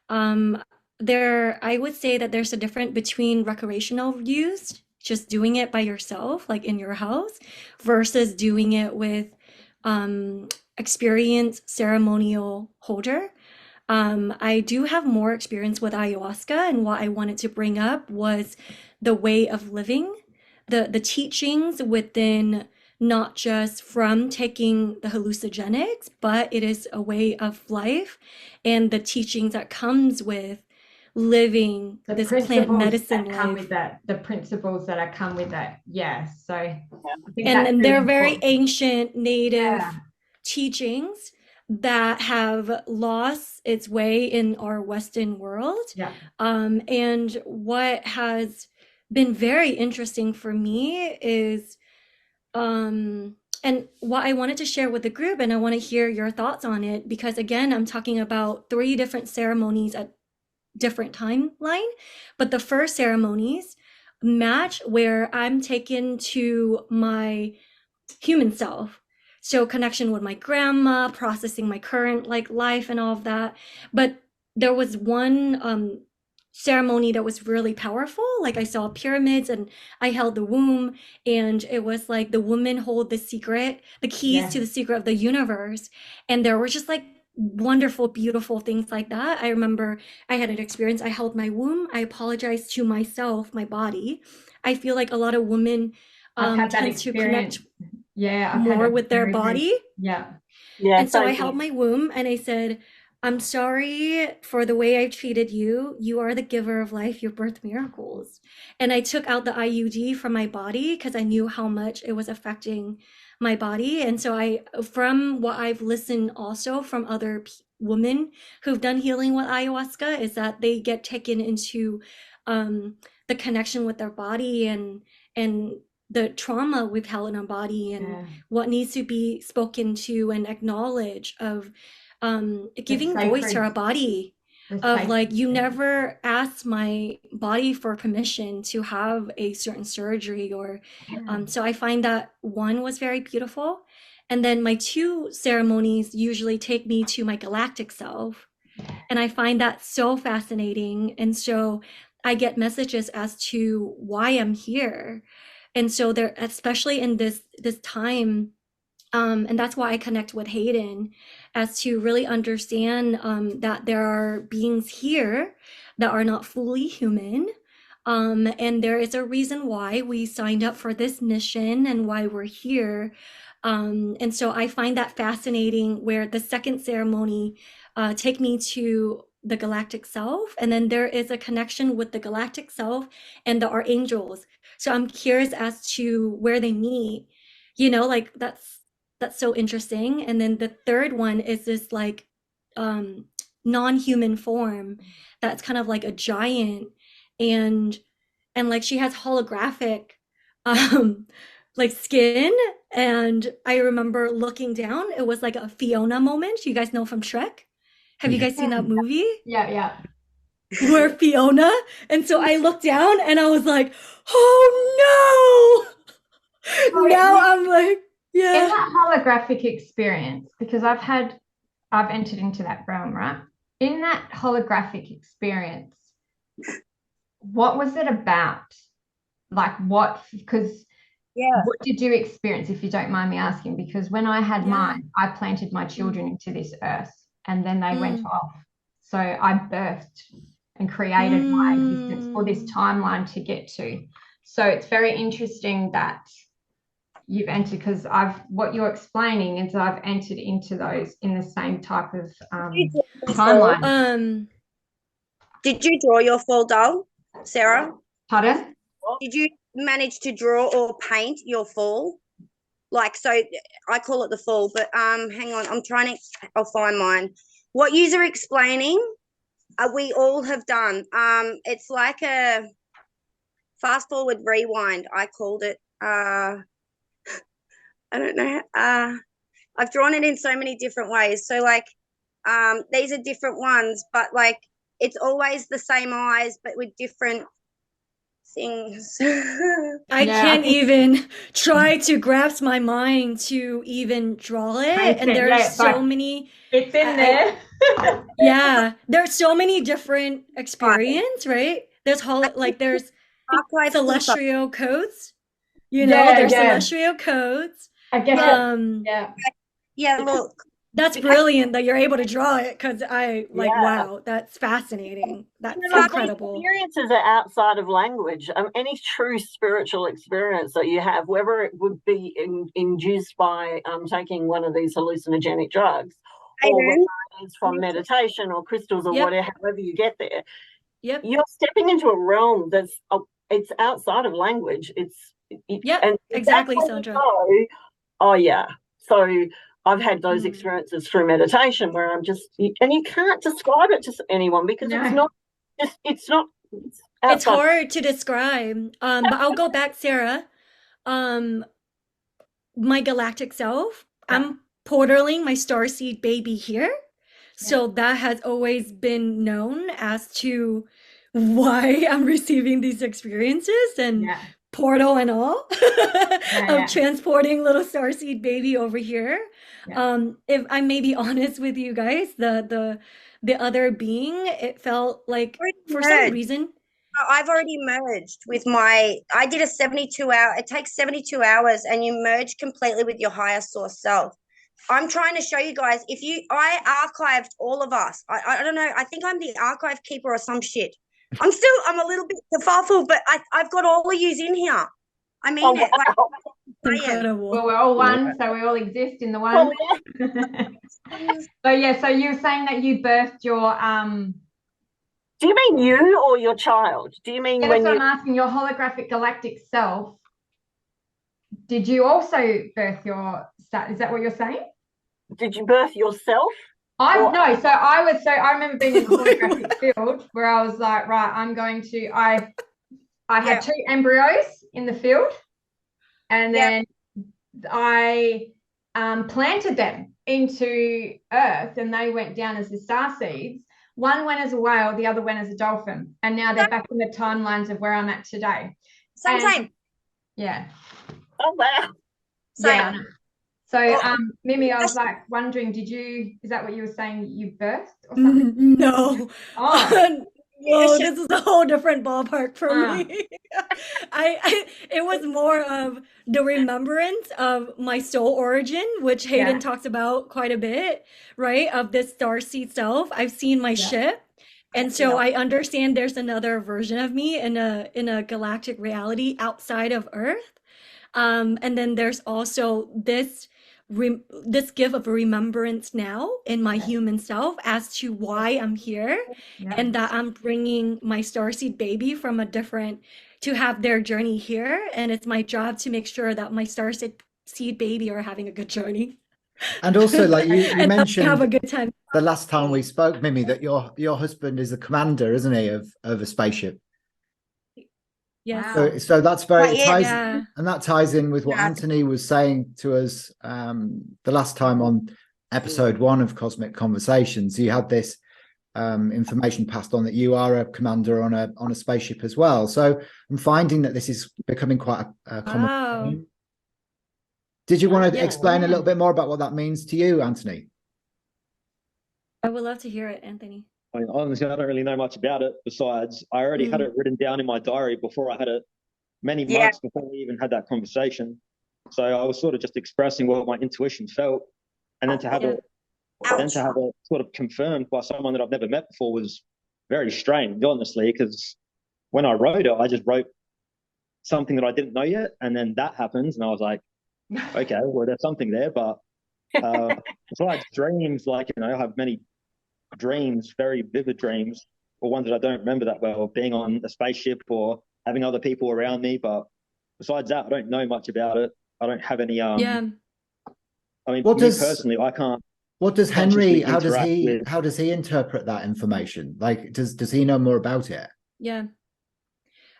I would say that there's a difference between recreational use, just doing it by yourself, like in your house, versus doing it with experienced ceremonial holder. I do have more experience with ayahuasca, and what I wanted to bring up was the way of living, the teachings within, not just from taking the hallucinogenics, but it is a way of life, and the teachings that comes with living this plant medicine that come life. with that, the principles that come with that. So I think and they're very ancient native teachings that have lost its way in our Western world. And what has been very interesting for me is and what I wanted to share with the group, and I want to hear your thoughts on it, because again, I'm talking about 3 different ceremonies at different timeline. But the first ceremonies match where I'm taken to my human self. So connection with my grandma, processing my current like life and all of that. But there was one ceremony that was really powerful. Like I saw pyramids and I held the womb, and it was like the woman hold the secret, the keys to the secret of the universe. And there were just like wonderful, beautiful things like that. I remember I had an experience. I held my womb. I apologized to myself, my body. I feel like a lot of women I've had that tend to experience. connect Yeah, I've more had with their body. Yeah. Yeah. And so I thank held you. my womb and I said, I'm sorry for the way I've treated you. You are the giver of life. You birth miracles. And I took out the IUD from my body because I knew how much it was affecting my body. And so from what I've listened also from other women who've done healing with ayahuasca, is that they get taken into the connection with their body and the trauma we've held in our body and what needs to be spoken to and acknowledged of giving voice to our body, of like, you never asked my body for permission to have a certain surgery or so I find that one was very beautiful. And then my two ceremonies usually take me to my galactic self, and I find that so fascinating. And so I get messages as to why I'm here. And so there, especially in this time, and that's why I connect with Hayden, as to really understand that there are beings here that are not fully human. And there is a reason why we signed up for this mission and why we're here. And so I find that fascinating, where the second ceremony take me to the galactic self, and then there is a connection with the galactic self and the archangels. So I'm curious as to where they meet, like that's so interesting. And then the third one is this like non-human form that's kind of like a giant, and like she has holographic like skin. And I remember looking down, it was like a Fiona moment, you guys know from Shrek. Have you guys seen that movie? Yeah. Where Fiona, and so I looked down and I was like, oh no. Now I'm like, yeah. In that holographic experience, because I've entered into that realm, right? In that holographic experience, what was it about? Like because what did you experience, if you don't mind me asking? Because when I had mine, I planted my children into this earth, and then they went off. So I birthed and created my existence for this timeline to get to. So it's very interesting that you've entered, because what you're explaining is I've entered into those in the same type of timeline. Did you draw your full doll, Sarah? Pardon? Did you manage to draw or paint your fall? Like, so I call it the fall, but hang on, I'll find mine. What you're explaining, we all have done. It's like a fast forward rewind, I called it. I don't know. I've drawn it in so many different ways. So like, these are different ones, but like, it's always the same eyes, but with different things. I can't even try to grasp my mind to even draw it. And there's so many. It's in there. Yeah, there's so many different experience, right? There's there's celestial codes. There's celestial codes. I guess. Yeah, look. That's brilliant that you're able to draw it, because wow, that's fascinating. That's incredible. Experiences are outside of language. Any true spiritual experience that you have, whether it would be induced by taking one of these hallucinogenic drugs, or whether it is from meditation or crystals or whatever, however you get there, you're stepping into a realm that's it's outside of language. And exactly, Sandra. Oh yeah, so I've had those experiences through meditation where I'm just, and you can't describe it to anyone because it's hard to describe. But I'll go back, Sarah. My galactic self, I'm portaling my starseed baby here. So that has always been known as to why I'm receiving these experiences and Yeah. portal and all Yeah. of transporting little starseed baby over here. Yeah. If I may be honest with you guys, the other being, it felt like for some Merged. reason. I've already merged with I did a 72-hour, it takes 72 hours and you merge completely with your higher source self. I'm trying to show you guys, I archived all of us. I don't know, I think I'm the archive keeper or some shit. I'm a little bit kerfuffle, but I've got all of yous in here. I mean Oh, it. Like, wow. Incredible. Well, we're all one, so we all exist in the one. Oh, yeah. So yeah, so you were saying that you birthed your Do you mean you or your child? Do you mean yeah, when that's what you I'm asking, your holographic galactic self, did you also birth your is that what you're saying? did you birth yourself? I Or- no, so I remember being in the holographic field where I was like, right, I'm going to I had Yeah. 2 embryos in the field, and Yeah. then I planted them into Earth, and they went down as the starseeds. One went as a whale, the other went as a dolphin, and now they're back in the timelines of where I'm at today. Same. Yeah. Oh, wow. Same. Yeah. So, Oh, Mimi, I was like wondering, is that what you were saying, you birthed or something? No. Oh, Whoa, this is a whole different ballpark for Ah. me. It was more of the remembrance of my soul origin, which Hayden Yeah. talks about quite a bit, right? Of this starseed self. I've seen my Yeah. ship, and so Yeah. I understand there's another version of me in a galactic reality outside of Earth. And then there's also this gift of remembrance now in my Yeah. human self as to why I'm here, Yeah. and that I'm bringing my starseed baby from a different to have their journey here, and it's my job to make sure that my starseed baby are having a good journey. And also, like you And that they mentioned have a good time. the last time we spoke, Mimi, that your husband is a commander, isn't he, of a spaceship? Yes. Wow. So that's very Right, it ties, yeah. and that ties in with what Yeah. Anthony was saying to us the last time on episode 1 of Cosmic Conversations. You had this information passed on that you are a commander on a spaceship as well. So I'm finding that this is becoming quite a common Wow. theme. Did you want to Yeah. explain a little bit more about what that means to you, Anthony? I would love to hear it, Anthony. I mean, honestly, I don't really know much about it. Besides, I already had it written down in my diary before I had it, many Yeah. months before we even had that conversation. So I was sort of just expressing what my intuition felt, and then to have it, sort of confirmed by someone that I've never met before was very strange, honestly. Because when I wrote it, I just wrote something that I didn't know yet, and then that happens, and I was like, okay, well, there's something there. But besides dreams, like, you know, I have many dreams, very vivid dreams, or ones that I don't remember that well, of being on a spaceship or having other people around me. But besides that, I don't know much about it. I don't have any Yeah. I mean, What me does- personally, I can't. What does Henry? consciously How does he interpret that information? Like, does he know more about it? Yeah.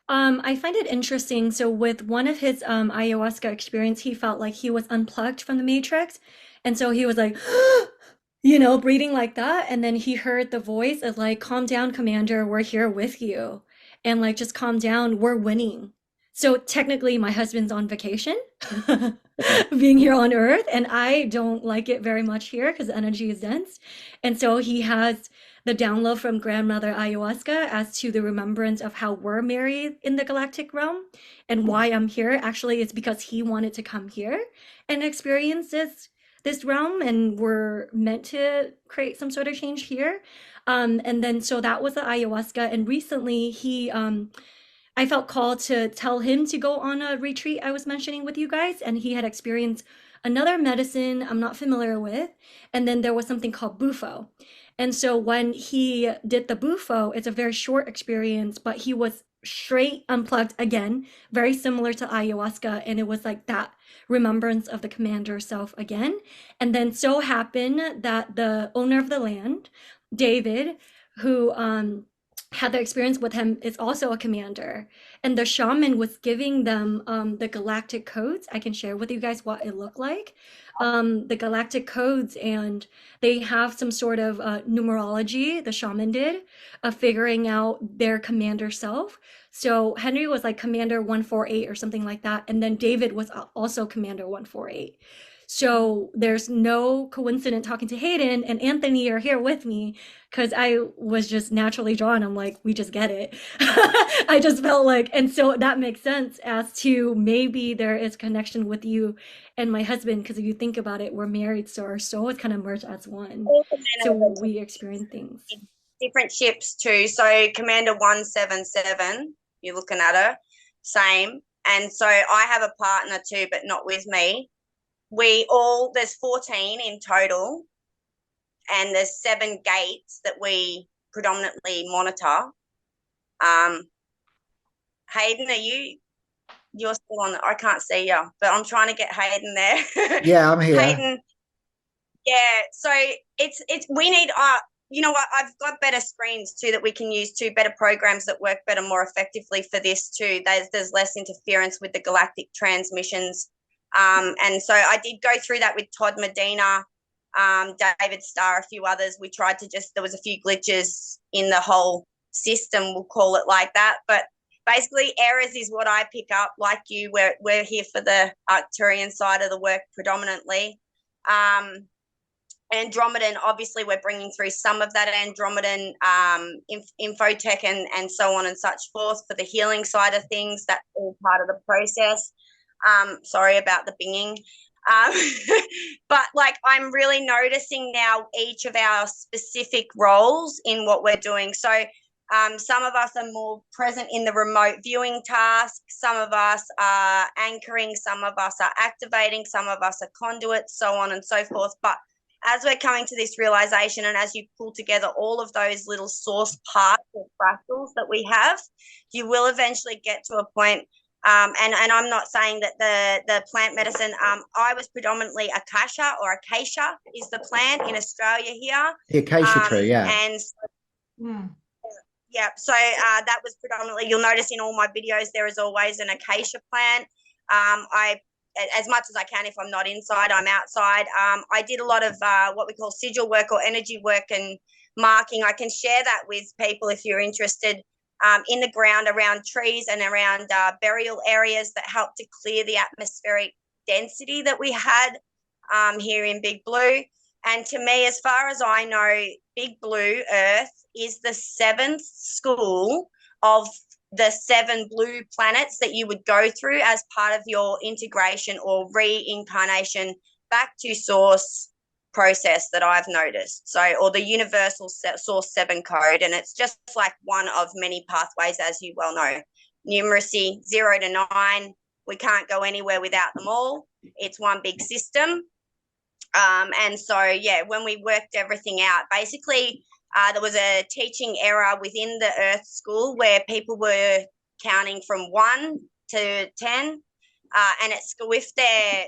I find it interesting. So with one of his ayahuasca experience, he felt like he was unplugged from the matrix. And so he was like, you know, breathing like that. And then he heard the voice of like, calm down, Commander, we're here with you. And like, just calm down, we're winning. So technically my husband's on vacation, being here on Earth, and I don't like it very much here because the energy is dense. And so he has the download from grandmother ayahuasca as to the remembrance of how we're married in the galactic realm, and why I'm here. Actually, it's because he wanted to come here and experience this realm, and we're meant to create some sort of change here. And then so that was the ayahuasca, and recently I felt called to tell him to go on a retreat I was mentioning with you guys, and he had experienced another medicine I'm not familiar with, and then there was something called Bufo. And so when he did the Bufo, it's a very short experience, but he was straight unplugged again, very similar to ayahuasca, and it was like that remembrance of the commander self again. And then so happened that the owner of the land, David, who had the experience with him is also a commander, and the shaman was giving them the galactic codes. I can share with you guys what it looked like. The galactic codes, and they have some sort of numerology, the shaman did, of figuring out their commander self. So Henry was like Commander 148 or something like that, and then David was also Commander 148. So there's no coincidence talking to Hayden and Anthony are here with me, because I was just naturally drawn. I'm like, we just get it. I just felt like, and so that makes sense as to maybe there is connection with you and my husband, because if you think about it, we're married, so our souls kind of merge as one. All the men So are we experience things. different ships too. So Commander 177, you're looking at her, same. And so I have a partner too, but not with me. There's 14 in total, and there's 7 gates that we predominantly monitor. Hayden, you're still on, I can't see you, but I'm trying to get Hayden there. Yeah, I'm here. Hayden, yeah, so we need, you know what, I've got better screens too that we can use too, better programs that work better, more effectively for this too. There's less interference with the galactic transmissions. And so I did go through that with Todd Medina, David Starr, a few others. We tried to there was a few glitches in the whole system, we'll call it like that. But basically errors is what I pick up, like you. We're here for the Arcturian side of the work predominantly. Andromedan, obviously we're bringing through some of that Andromedan infotech and so on and such forth for the healing side of things. That's all part of the process. Sorry about the binging. But like, I'm really noticing now each of our specific roles in what we're doing. So some of us are more present in the remote viewing task. Some of us are anchoring. Some of us are activating. Some of us are conduits, so on and so forth. But as we're coming to this realization, and as you pull together all of those little source parts or fractals that we have, you will eventually get to a point. And I'm not saying that the plant medicine, I was predominantly acacia, or acacia is the plant in Australia here. The acacia tree, yeah. And yeah, so that was predominantly, you'll notice in all my videos, there is always an acacia plant. As much as I can, if I'm not inside, I'm outside. I did a lot of what we call sigil work or energy work and marking. I can share that with people if you're interested. In the ground around trees and around burial areas that help to clear the atmospheric density that we had here in Big Blue. And to me, as far as I know, Big Blue Earth is the 7th school of the 7 blue planets that you would go through as part of your integration or reincarnation back to source process that I've noticed. So, or the universal source 7 code, and it's just like one of many pathways, as you well know. Numeracy 0 to 9, we can't go anywhere without them all. It's one big system. And so, yeah, when we worked everything out, basically there was a teaching error within the Earth School where people were counting from 1 to 10, and it's with their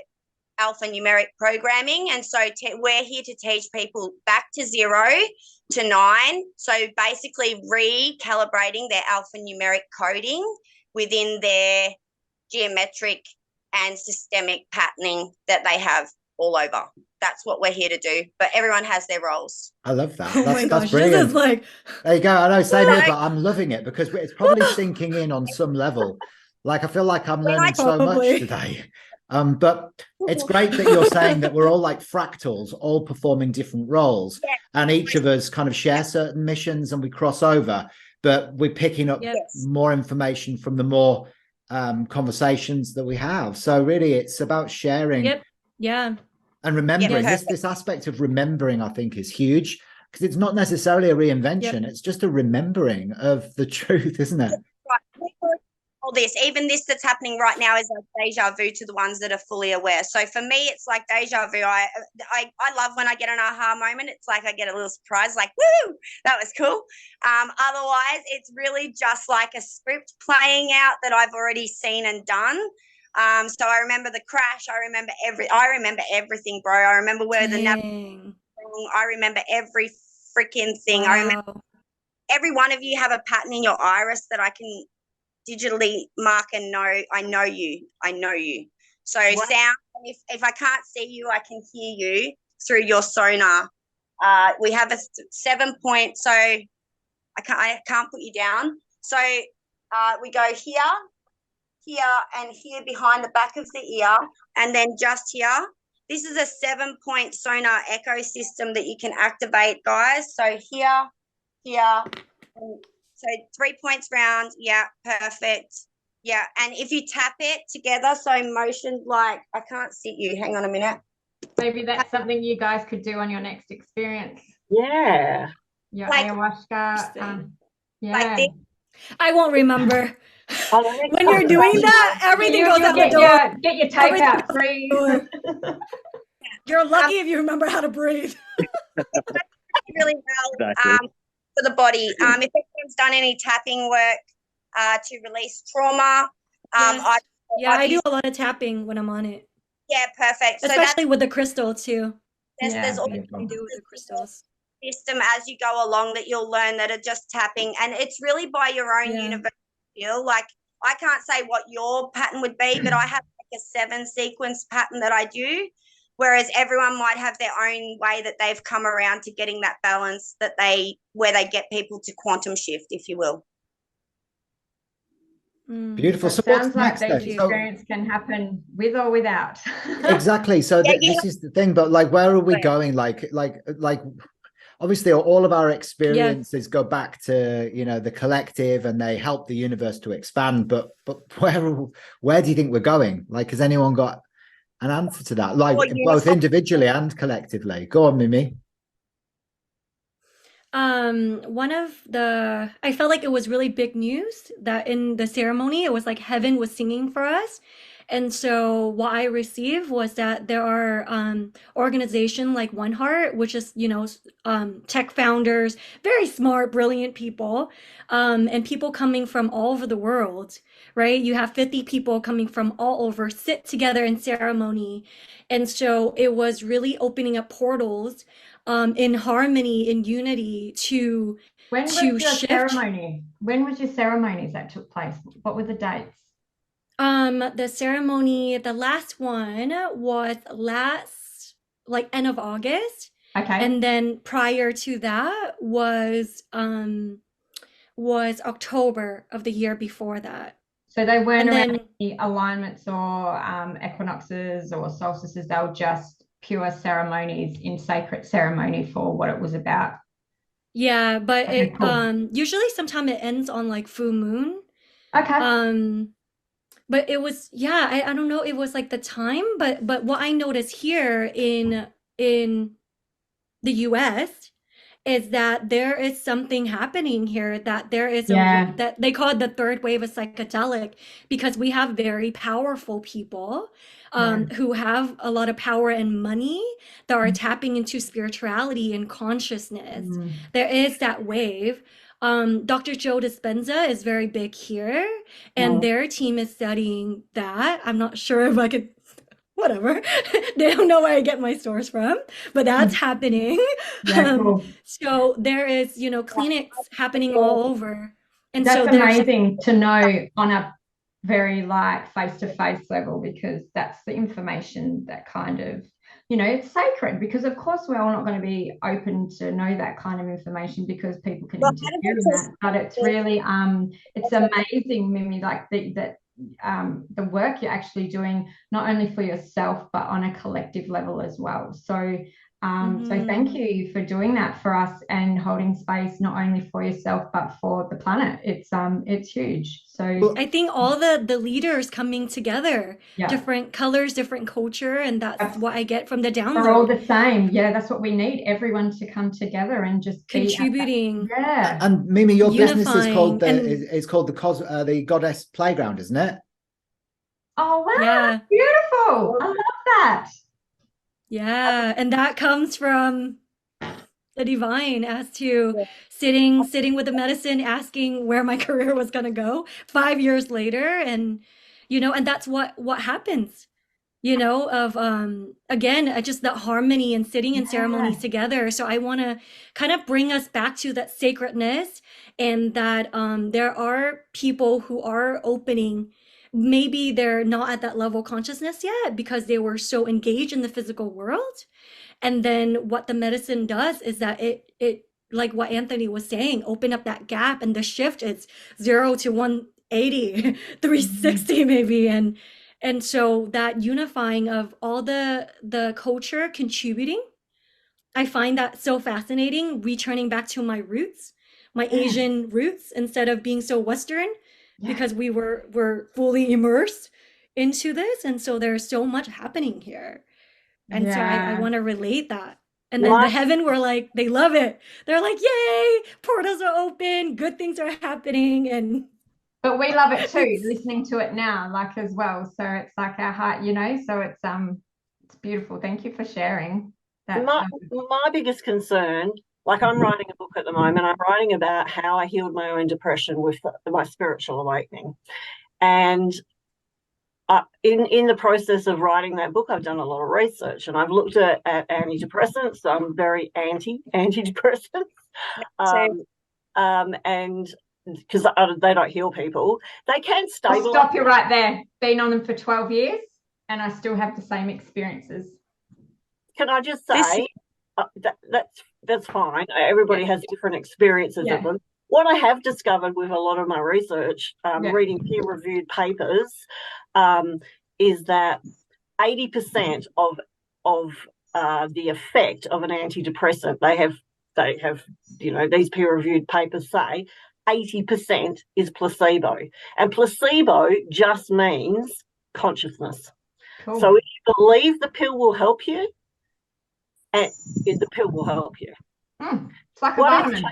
alphanumeric programming. And so we're here to teach people back to 0 to 9. So basically recalibrating their alphanumeric coding within their geometric and systemic patterning that they have all over. That's what we're here to do. But everyone has their roles. I love that. Oh my That's gosh, brilliant. this is like, There you go. I know, same here, but I'm loving it because it's probably sinking in on some level. Like, I feel like I'm learning so much Probably. today. But it's great that you're saying that we're all like fractals, all performing different roles, Yeah. and each of us kind of share certain missions and we cross over, but we're picking up Yep. more information from the more conversations that we have. So really, it's about sharing. Yep. Yeah. And remembering. Yes. This aspect of remembering, I think, is huge, because it's not necessarily a reinvention. It's just a remembering of the truth, isn't it? Right. All this, even this that's happening right now, is like deja vu to the ones that are fully aware. So for me, it's like deja vu. I love when I get an aha moment. It's like I get a little surprise, like, woo, that was cool. Otherwise, it's really just like a script playing out that I've already seen and done. So I remember the crash. I remember everything, bro. I remember where the Dang. I remember every freaking thing. Wow. I remember every one of you have a pattern in your iris that I can digitally mark and know. I know you. So What? sound, if I can't see you, I can hear you through your sonar. We have a 7-point, so I can't put you down. So we go here, and here behind the back of the ear, and then just here. This is a 7-point sonar ecosystem that you can activate, guys. So here, so 3 points round. Yeah, perfect. Yeah, and if you tap it together, so motion like, I can't see you. Hang on a minute. Maybe that's something you guys could do on your next experience. Yeah. Your Like- ayahuasca. Yeah. Like this. I won't remember. On the next When you're doing conversation. that, everything goes out the Get door. get your tape Everything out, goes breathe. You're lucky if you remember how to breathe. Really well Exactly. for the body. If anyone's done any tapping work to release trauma, Yes. Yeah, I do used- a lot of tapping when I'm on it, yeah, perfect. So especially with the crystal too. there's all beautiful. I do with the crystals. system as you go along that you'll learn that are just tapping, and it's really by your own Yeah. universal feel. Like, I can't say what your pattern would be, but I have like a 7-sequence pattern that I do, whereas everyone might have their own way that they've come around to getting that balance where they get people to quantum shift, if you will. Beautiful. So So it what's sounds like next then? the So, experience can happen with or without. exactly. So Yeah, this is the thing, but like, where are we Yeah. going? Like, obviously all of our experiences go back to, the collective, and they help the universe to expand. But where do you think we're going? Like, has anyone got an answer to that? Like, Or both individually and collectively. Go on, Mimi. I felt like it was really big news that in the ceremony, it was like heaven was singing for us. And so what I received was that there are organization like One Heart, which is, tech founders, very smart, brilliant people, and people coming from all over the world, right? You have 50 people coming from all over, sit together in ceremony. And so it was really opening up portals in harmony, in unity When was to your shift. ceremony? When was your ceremonies that took place? What were the dates? The ceremony, the last one was end of August. Okay. And then prior to that was October of the year before that. So they weren't And around then any alignments or equinoxes or solstices. They were just pure ceremonies in sacred ceremony for what it was about. yeah, but Okay, it cool. usually sometime it ends on like full moon. Okay. But it was, yeah, I don't know, it was like the time, but what I noticed here in the US is that there is something happening here, that there is Yeah. that they call it the third wave of psychedelic, because we have very powerful people who have a lot of power and money that are tapping into spirituality and consciousness. There is that wave. Dr. Joe Dispenza is very big here, and their team is studying that. I'm not sure if I could, whatever. They don't know where I get my source from, but that's happening. Yeah, cool. So there is, clinics happening all over. And That's so there's amazing to know on a very like face-to-face level, because that's the information that kind of, it's sacred, because of course we're all not going to be open to know that kind of information because people can interfere in that. But it's really it's amazing, Mimi, like that the work you're actually doing, not only for yourself but on a collective level as well. So so thank you for doing that for us and holding space not only for yourself but for the planet. It's huge. So I think all the leaders coming together, yeah, different colors, different culture, and that's what I get from the we're all download. the same. Yeah, that's what we need. Everyone to come together and just be Contributing. Yeah. And Mimi, your business is called Unifying, is called the Goddess Playground, isn't it? Oh wow, Yeah. beautiful. I love that. Yeah, and that comes from the divine, as to sitting with the medicine, asking where my career was gonna go 5 years later, and and that's what happens. you know, of again, just that harmony and sitting in ceremonies together. So I want to kind of bring us back to that sacredness, and that there are people who are opening. Maybe they're not at that level of consciousness yet because they were so engaged in the physical world. And then what the medicine does is that it like what Anthony was saying, open up that gap, and the shift is 0 to 180, 360 maybe. And so that unifying of all the culture contributing, I find that so fascinating, returning back to my roots, my Asian roots, instead of being so Western, because we're fully immersed into this. And so there's so much happening here. And so I want to relate that. And then the heaven were like, they love it. They're like, yay, portals are open, good things are happening. But we love it too, listening to it now, like, as well. So it's like our heart, you know, so it's beautiful. Thank you for sharing that. My biggest concern, like, I'm writing a book at the moment. I'm writing about how I healed my own depression with my spiritual awakening. And in the process of writing that book, I've done a lot of research, and I've looked at antidepressants. I'm very antidepressants, and because they don't heal people, they can stabilize. I'll stop you right there. Been on them for 12 years, and I still have the same experiences. Can I just say that's fine. Everybody has different experiences of them. What I have discovered with a lot of my research, reading peer-reviewed papers, is that 80% of the effect of an antidepressant, they have, you know, these peer-reviewed papers say 80% is placebo, and placebo just means consciousness. Cool. So if you believe the pill will help you, and the pill will help you. It's like a vitamin.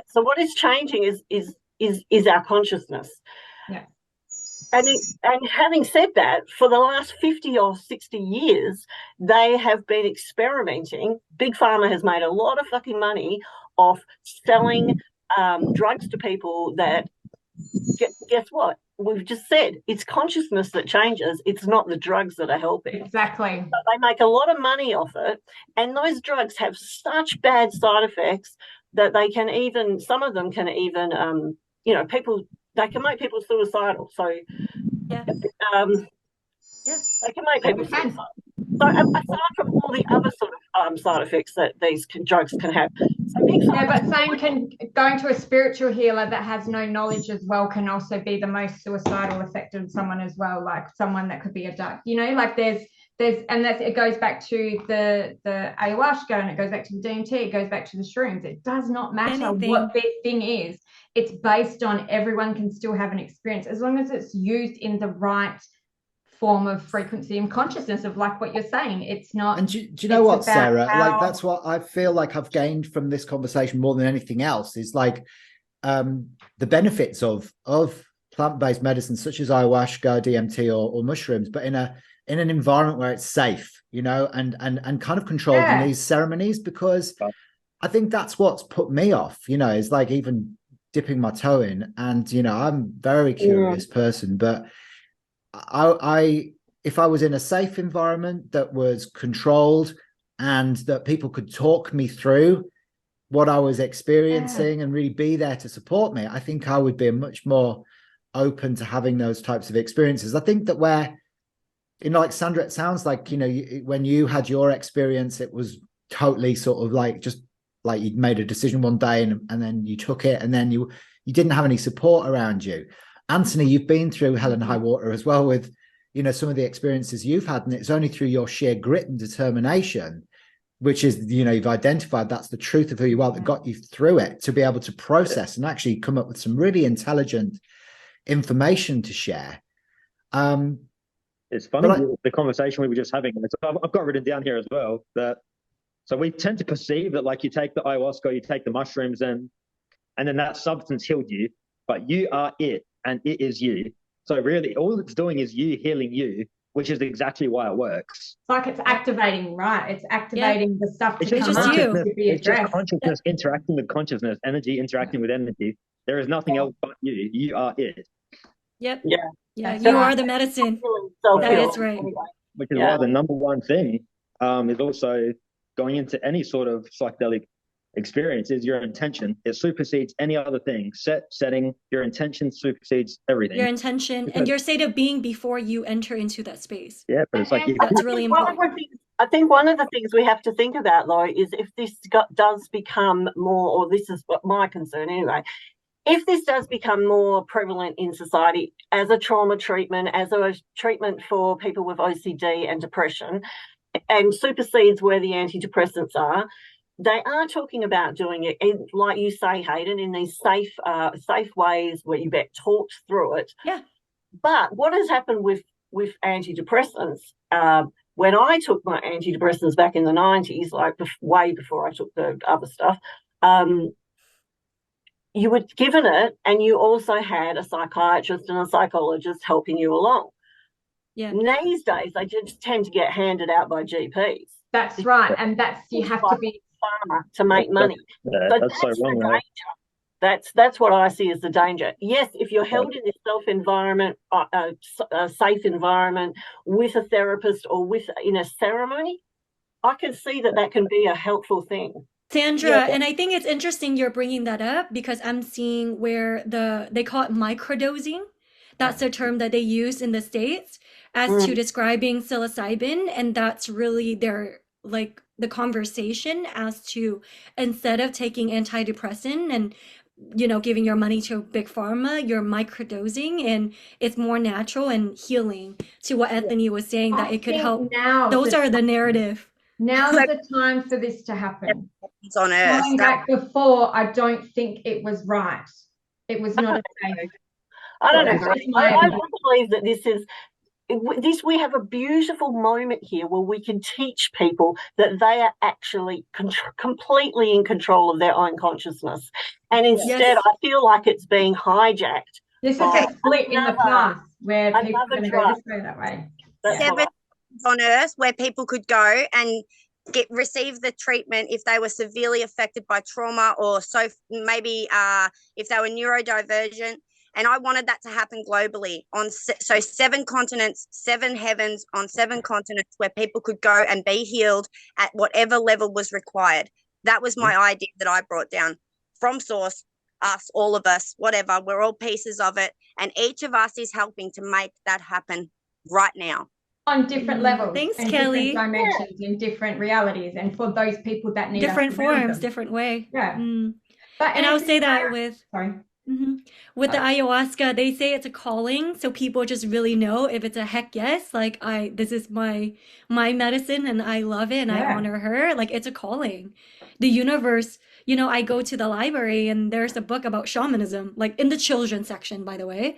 So what is changing is our consciousness. Yeah. And having said that, for the last 50 or 60 years, they have been experimenting. Big Pharma has made a lot of fucking money off selling drugs to people that, guess what? We've just said it's consciousness that changes. It's not the drugs that are helping. Exactly. So they make a lot of money off it. And those drugs have such bad side effects that they can even, some of them can even, you know, they can make people suicidal. So, they can make people suicidal. So aside from all the other sort of side effects that these drugs can have. But going to a spiritual healer that has no knowledge as well can also be the most suicidal effect of someone as well, like someone that could be a dark, you know, like it goes back to the ayahuasca, and it goes back to the DMT, it goes back to the shrooms. It does not matter what their thing is. It's based on everyone can still have an experience as long as it's used in the right form of frequency and consciousness of, like what you're saying. It's not. And do you know what, Sarah? Like, that's what I feel like I've gained from this conversation more than anything else, is like the benefits of plant-based medicine such as ayahuasca, DMT, or mushrooms, but in an environment where it's safe, you know, and kind of controlled in these ceremonies, because I think that's what's put me off, you know, is like even dipping my toe in. And, you know, I'm a very curious person, but if I was in a safe environment that was controlled and that people could talk me through what I was experiencing and really be there to support me, I think I would be much more open to having those types of experiences. I think that where, you know, like Sandra, it sounds like, you know, when you had your experience, it was totally sort of like, just like you'd made a decision one day and then you took it, and then you didn't have any support around you. Anthony, you've been through hell and high water as well with, you know, some of the experiences you've had, and it's only through your sheer grit and determination, which is, you know, you've identified that's the truth of who you are, that got you through it, to be able to process and actually come up with some really intelligent information to share. It's funny, the conversation we were just having, I've got written down here as well, that so we tend to perceive that, like, you take the ayahuasca, you take the mushrooms, and then that substance healed you, but you are it, and it is you. So really, all it's doing is you healing you, which is exactly why it works. It's like it's activating, right? It's activating the stuff to come up. It's just consciousness interacting with consciousness, energy interacting with energy. There is nothing else but you. You are it. Yep. Yeah. Yeah, you are the medicine. That is right. Anyway. Which is why the number one thing is also going into any sort of psychedelic experience is your intention. It supersedes any other thing. Setting, your intention supersedes everything. Your intention and your state of being before you enter into that space. Yeah, but it's like that's really important. I think one of the things we have to think about, though, is if this does become more, or this is what my concern anyway, if this does become more prevalent in society as a trauma treatment, as a treatment for people with OCD and depression, and supersedes where the antidepressants are, they are talking about doing it, in, like you say, Hayden, in these safe ways where you get talked through it. Yeah. But what has happened with antidepressants, when I took my antidepressants back in the 90s, like way before I took the other stuff, you were given it and you also had a psychiatrist and a psychologist helping you along. Yeah. These days, they just tend to get handed out by GPs. That's right. And you have to be farmer to make money. Yeah, so that's so wrong, the danger. That's what I see as the danger. Yes, if you're held in this a safe environment with a therapist or in a ceremony, I can see that can be a helpful thing. Sandra, and I think it's interesting you're bringing that up because I'm seeing where they call it microdosing. That's the term that they use in the States as to describing psilocybin, and that's really their the conversation as to instead of taking antidepressant and giving your money to big pharma, you're microdosing, and it's more natural and healing. To what Anthony was saying, that it could help. Those are the narrative. Now's the time for this to happen. It's on Earth. Going back before, I don't think it was right. It was not safe. I don't agree. I believe that we have a beautiful moment here where we can teach people that they are actually completely in control of their own consciousness. And instead, I feel like it's being hijacked. This is a split in the past where people are going to go this way, that way. 7 on Earth where people could go and receive the treatment if they were severely affected by trauma or maybe if they were neurodivergent. And I wanted that to happen globally on 7 continents, 7 heavens on 7 continents where people could go and be healed at whatever level was required. That was my idea that I brought down from source, us, all of us, whatever. We're all pieces of it. And each of us is helping to make that happen right now. On different levels. Thanks, and Kelly. Different dimensions in different realities. And for those people that need different forms, different way. Yeah. But and I'll say that with... Sorry. With the ayahuasca, they say it's a calling, so people just really know if it's a heck yes, this is my medicine and I love it and I honor her, it's a calling. The universe, I go to the library and there's a book about shamanism, in the children's section, by the way.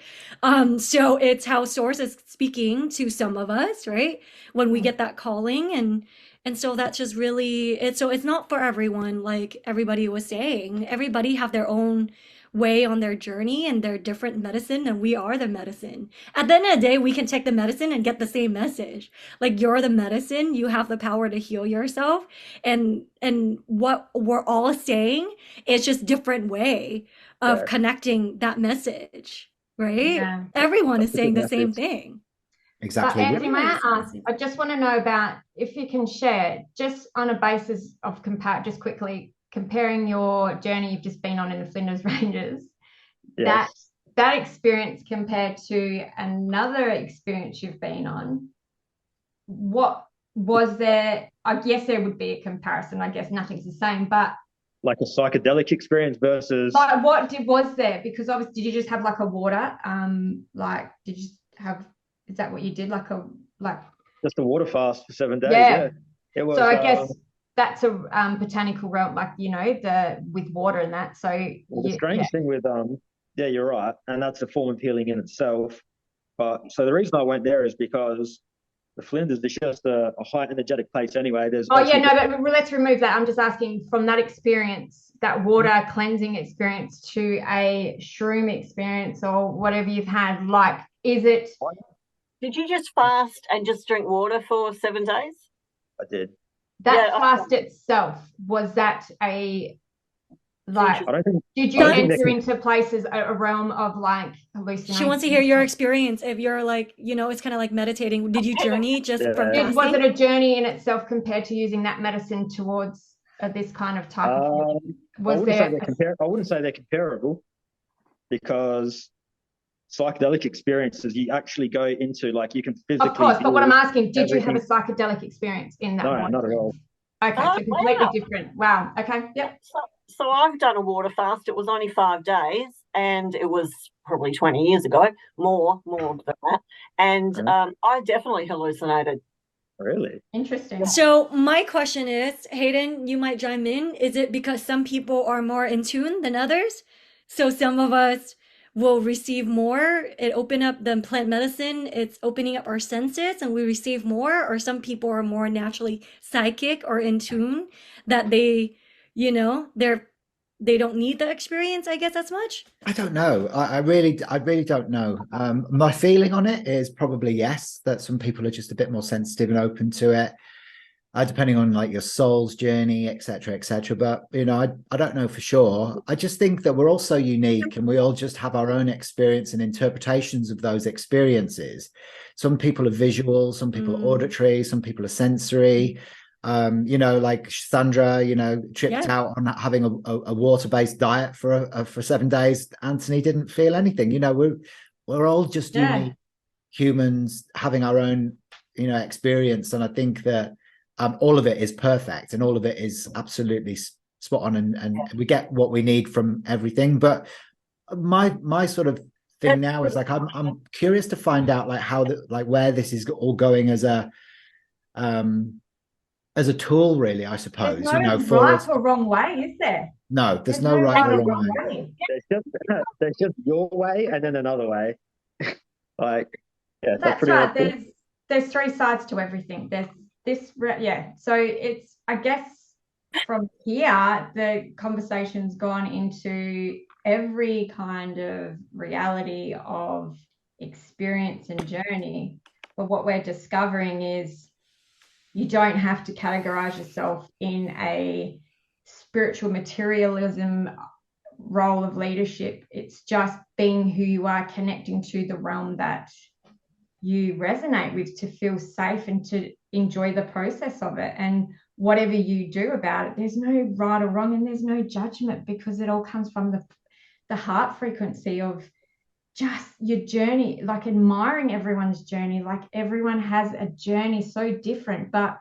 So it's how source is speaking to some of us, right? When we get that calling and so that's just really it's not for everyone, like everybody was saying. Everybody have their own way on their journey and their different medicine, and we are the medicine. At the end of the day, we can take the medicine and get the same message. You're the medicine, you have the power to heal yourself, and what we're all saying is just different way of connecting that message, right? Everyone is saying the same thing. Exactly. But Anthony, may I ask, I just want to know about, if you can share, just on a basis of just quickly comparing your journey you've just been on in the Flinders Ranges, that experience compared to another experience you've been on, what was there? I guess there would be a comparison. I guess nothing's the same, but like a psychedelic experience versus was there? Because obviously, did you just have a water? Did you have? Is that what you did? Just a water fast for 7 days. Yeah. It was. So I guess that's a botanical realm, with water and that. So the strange thing with you're right, and that's a form of healing in itself. But so the reason I went there is because the Flinders is just a high energetic place anyway. But let's remove that. I'm just asking, from that experience, that water cleansing experience, to a shroom experience or whatever you've had, is it? Did you just fast and just drink water for 7 days? I did. That fast itself, was that Like, I don't think. did I you don't think enter they into places, a realm of like hallucinations? She wants to hear your experience. If you're like, it's kind of like meditating. Did you journey just from Yeah. Was fasting? it a journey in itself compared to using that medicine towards this kind of type of healing? I wouldn't say they're comparable, because psychedelic experiences, you actually go into, like, you can physically. Of course, but what I'm asking, did you have a everything. psychedelic experience in that No, one? not at all. Okay, so completely different. Wow. Okay. Yep. So I've done a water fast. It was only 5 days, and it was probably 20 years ago, more than that. And I definitely hallucinated. Really? Interesting. So my question is, Hayden, you might chime in. Is it because some people are more in tune than others? So some of us will receive more. It open up the plant medicine. It's opening up our senses and we receive more. Or some people are more naturally psychic or in tune that they don't need the experience, I guess, as much. I don't know. I really don't know. My feeling on it is probably yes, that some people are just a bit more sensitive and open to it, depending on like your soul's journey, etc., etc. But I don't know for sure. I just think that we're all so unique, and we all just have our own experience and interpretations of those experiences. Some people are visual, some people are auditory, some people are sensory. Like Sandra, tripped out on having a water-based diet for 7 days. Anthony didn't feel anything. We're all just unique humans having our own, experience. And I think that all of it is perfect and all of it is absolutely spot on, and we get what we need from everything. But my sort of thing now is like I'm curious to find out like how where this is all going as a tool, really, I suppose. There's no right or wrong way, is there? No, there's no right or wrong way. There's just your way and then another way. Like, yeah, that's right. There's 3 sides to everything. There's this, yeah. So it's, I guess, from here, the conversation's gone into every kind of reality of experience and journey. But what we're discovering is you don't have to categorize yourself in a spiritual materialism role of leadership. It's just being who you are, connecting to the realm that you resonate with, to feel safe and to enjoy the process of it. And whatever you do about it, there's no right or wrong, and there's no judgment, because it all comes from the heart frequency of just your journey, like admiring everyone's journey. Like everyone has a journey so different, but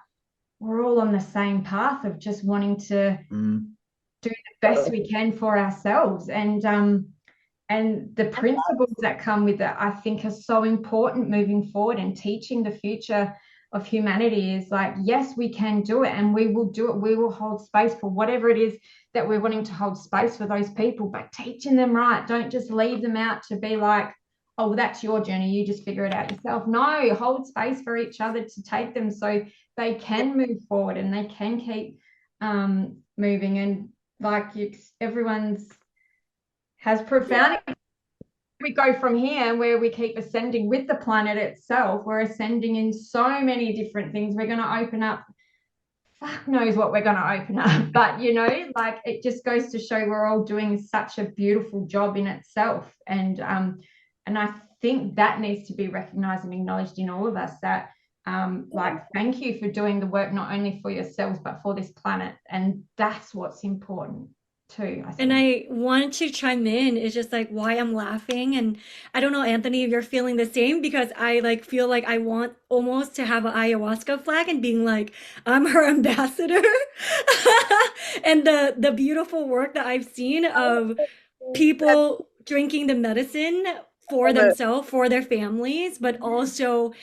we're all on the same path of just wanting to do the best we can for ourselves. And the principles that come with it, I think, are so important moving forward, and teaching the future of humanity is like, yes, we can do it, and we will do it. We will hold space for whatever it is that we're wanting to hold space for those people, but teaching them right. Don't just leave them out to be like, oh, well, that's your journey, you just figure it out yourself. No, hold space for each other to take them so they can move forward and they can keep moving. And like everyone's has profound. We go from here where we keep ascending with the planet itself. We're ascending in so many different things. We're going to open up, fuck knows what we're going to open up, but like it just goes to show we're all doing such a beautiful job in itself. And I think that needs to be recognized and acknowledged in all of us, that like, thank you for doing the work, not only for yourselves, but for this planet. And that's what's important too, I think. And I want to chime in. It's just like why I'm laughing. And I don't know, Anthony, if you're feeling the same, because I like feel like I want almost to have an ayahuasca flag and being like, I'm her ambassador. And the beautiful work that I've seen of people drinking the medicine for themselves, for their families, but also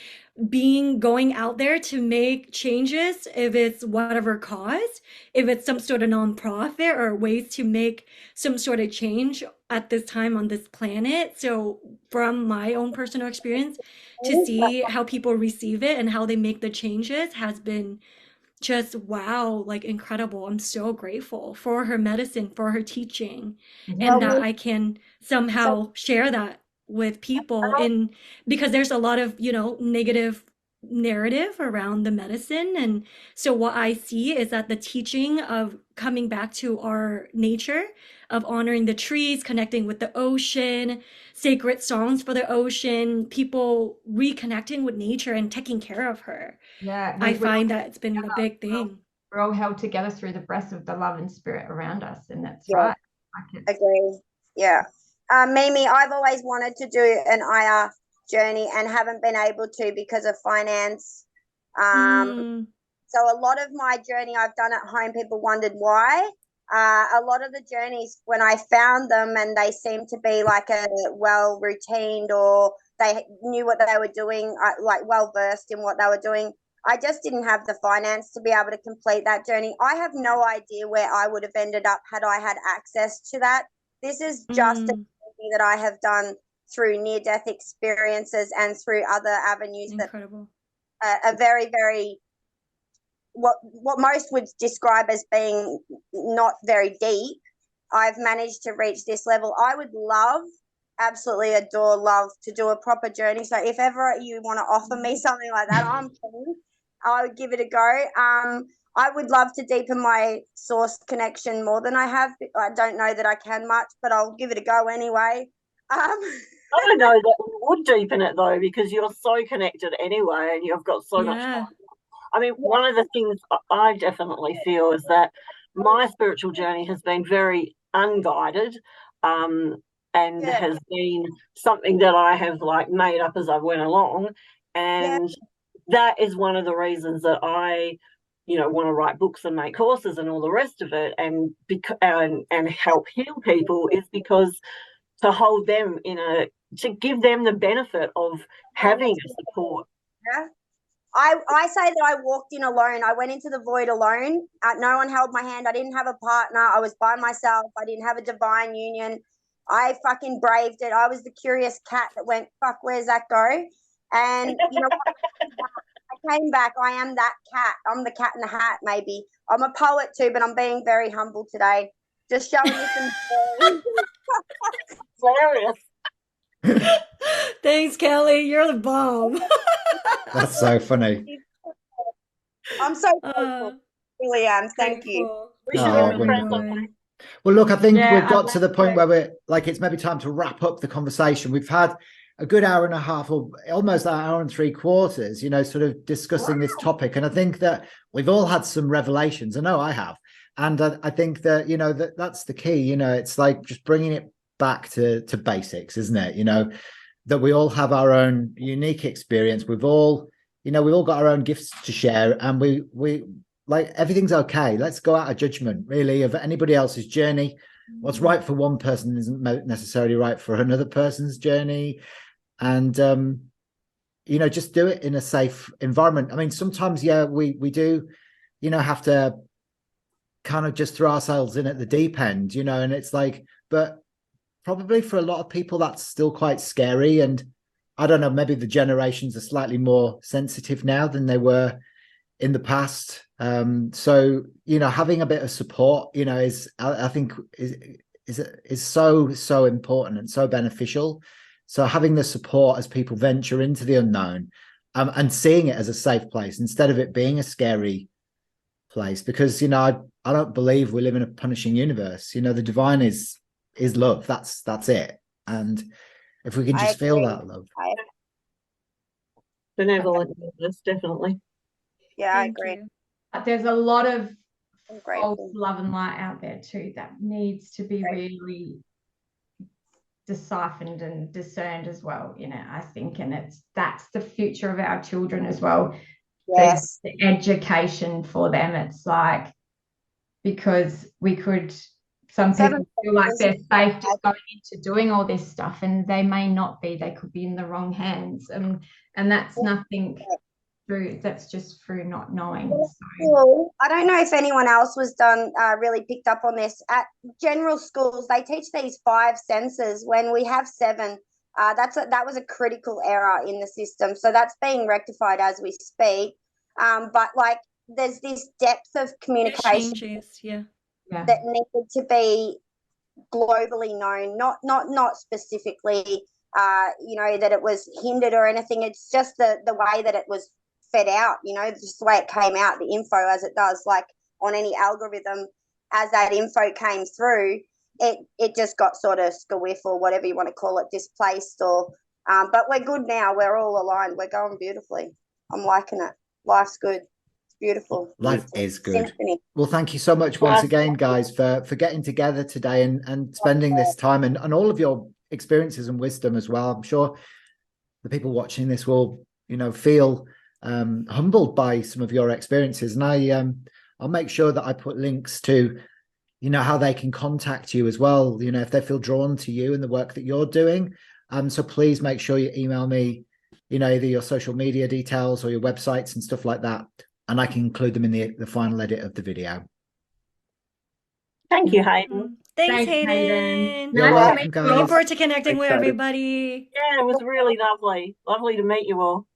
going out there to make changes, if it's whatever cause, if it's some sort of nonprofit or ways to make some sort of change at this time on this planet. So from my own personal experience, to see how people receive it and how they make the changes has been just wow, like incredible. I'm so grateful for her medicine, for her teaching, and that I can somehow share that with people. And because there's a lot of negative narrative around the medicine. And so what I see is that the teaching of coming back to our nature, of honoring the trees, connecting with the ocean, sacred songs for the ocean, people reconnecting with nature and taking care of her. Yeah, I find that it's been a big thing. we're all held together through the breath of the love and spirit around us, and that's Yeah. right. Like it's, Agree. Yeah. Mimi, I've always wanted to do an IR journey and haven't been able to because of finance. So a lot of my journey I've done at home, people wondered why. A lot of the journeys, when I found them and they seemed to be like a well routined, or they knew what they were doing, like well versed in what they were doing, I just didn't have the finance to be able to complete that journey. I have no idea where I would have ended up had I had access to that. This is just a journey that I have done through near-death experiences and through other avenues. Incredible. That are very, very, what most would describe as being not very deep. I've managed to reach this level. I would love, absolutely adore, love to do a proper journey. So if ever you want to offer me something like that, I'm keen. I would give it a go. I would love to deepen my source connection more than I have. I don't know that I can much, but I'll give it a go anyway. I don't know that we would deepen it though, because you're so connected anyway, and you've got so much time. I mean, one of the things I definitely feel is that my spiritual journey has been very unguided, and has been something that I have like made up as I went along, and that is one of the reasons that I, want to write books and make courses and all the rest of it, and help heal people, is because to hold them to give them the benefit of having a support. Yeah. I say that I walked in alone. I went into the void alone. No one held my hand. I didn't have a partner. I was by myself. I didn't have a divine union. I fucking braved it. I was the curious cat that went, fuck, where's that go? And you know what? I came back. I am that cat. I'm the cat in the hat, maybe. I'm a poet too, but I'm being very humble today. Just showing you some Hilarious. Thanks, Kelly. You're the bomb. That's so funny. I'm so grateful. Really am. Thank you. We should all be friends. Well, look, I think we've got I to the point it. where we're like, it's maybe time to wrap up the conversation. We've had a good hour and a half, or almost an hour and 3/4, sort of discussing this topic. And I think that we've all had some revelations. I know I have. And I think that, that's the key. It's like just bringing it back to basics, isn't it? That we all have our own unique experience. We've all got our own gifts to share, and we like, everything's okay. Let's go out of judgment, really, of anybody else's journey. What's right for one person isn't necessarily right for another person's journey. And just do it in a safe environment. I mean, sometimes we do have to kind of just throw ourselves in at the deep end, and it's like, but probably for a lot of people that's still quite scary. And I don't know, maybe the generations are slightly more sensitive now than they were in the past. So having a bit of support is, I think, is so important and so beneficial. So having the support as people venture into the unknown, and seeing it as a safe place instead of it being a scary place, because I don't believe we live in a punishing universe. The divine is love. That's it. And if we can just feel that love. Benevolent, definitely. Yeah, I agree. There's a lot of false love and light out there too that needs to be really deciphered and discerned as well, I think, and that's the future of our children as well. Yes. The education for them. It's like, because some people feel like they're safe just going into doing all this stuff, and they may not be. They could be in the wrong hands, and that's nothing through. That's just through not knowing. So. I don't know if anyone else was really picked up on this. At general schools, they teach these 5 senses when we have 7. That was a critical error in the system, so that's being rectified as we speak. But like, there's this depth of communication that needed to be globally known, not specifically, that it was hindered or anything. It's just the way that it was fed out, you know, just the way it came out, the info as it does, like on any algorithm, as that info came through, it just got sort of squiff or whatever you want to call it, displaced or, but we're good now. We're all aligned. We're going beautifully. I'm liking it. Life's good. It's beautiful. Life Beautiful. is good. Symphony. Well, thank you so much once again, guys, for getting together today and spending this time and all of your experiences and wisdom as well. I'm sure the people watching this will, you know, feel humbled by some of your experiences. And I'll make sure that I put links to, you know, how they can contact you as well, you know, if they feel drawn to you and the work that you're doing. So please make sure you email me, you know, either your social media details or your websites and stuff like that. And I can include them in the final edit of the video. Thank you, Hayden. Thanks, Hayden. You're Nice welcome, to meet guys. you. Looking forward to connecting Thanks, with Hayden. everybody. Yeah, it was really lovely. Lovely to meet you all.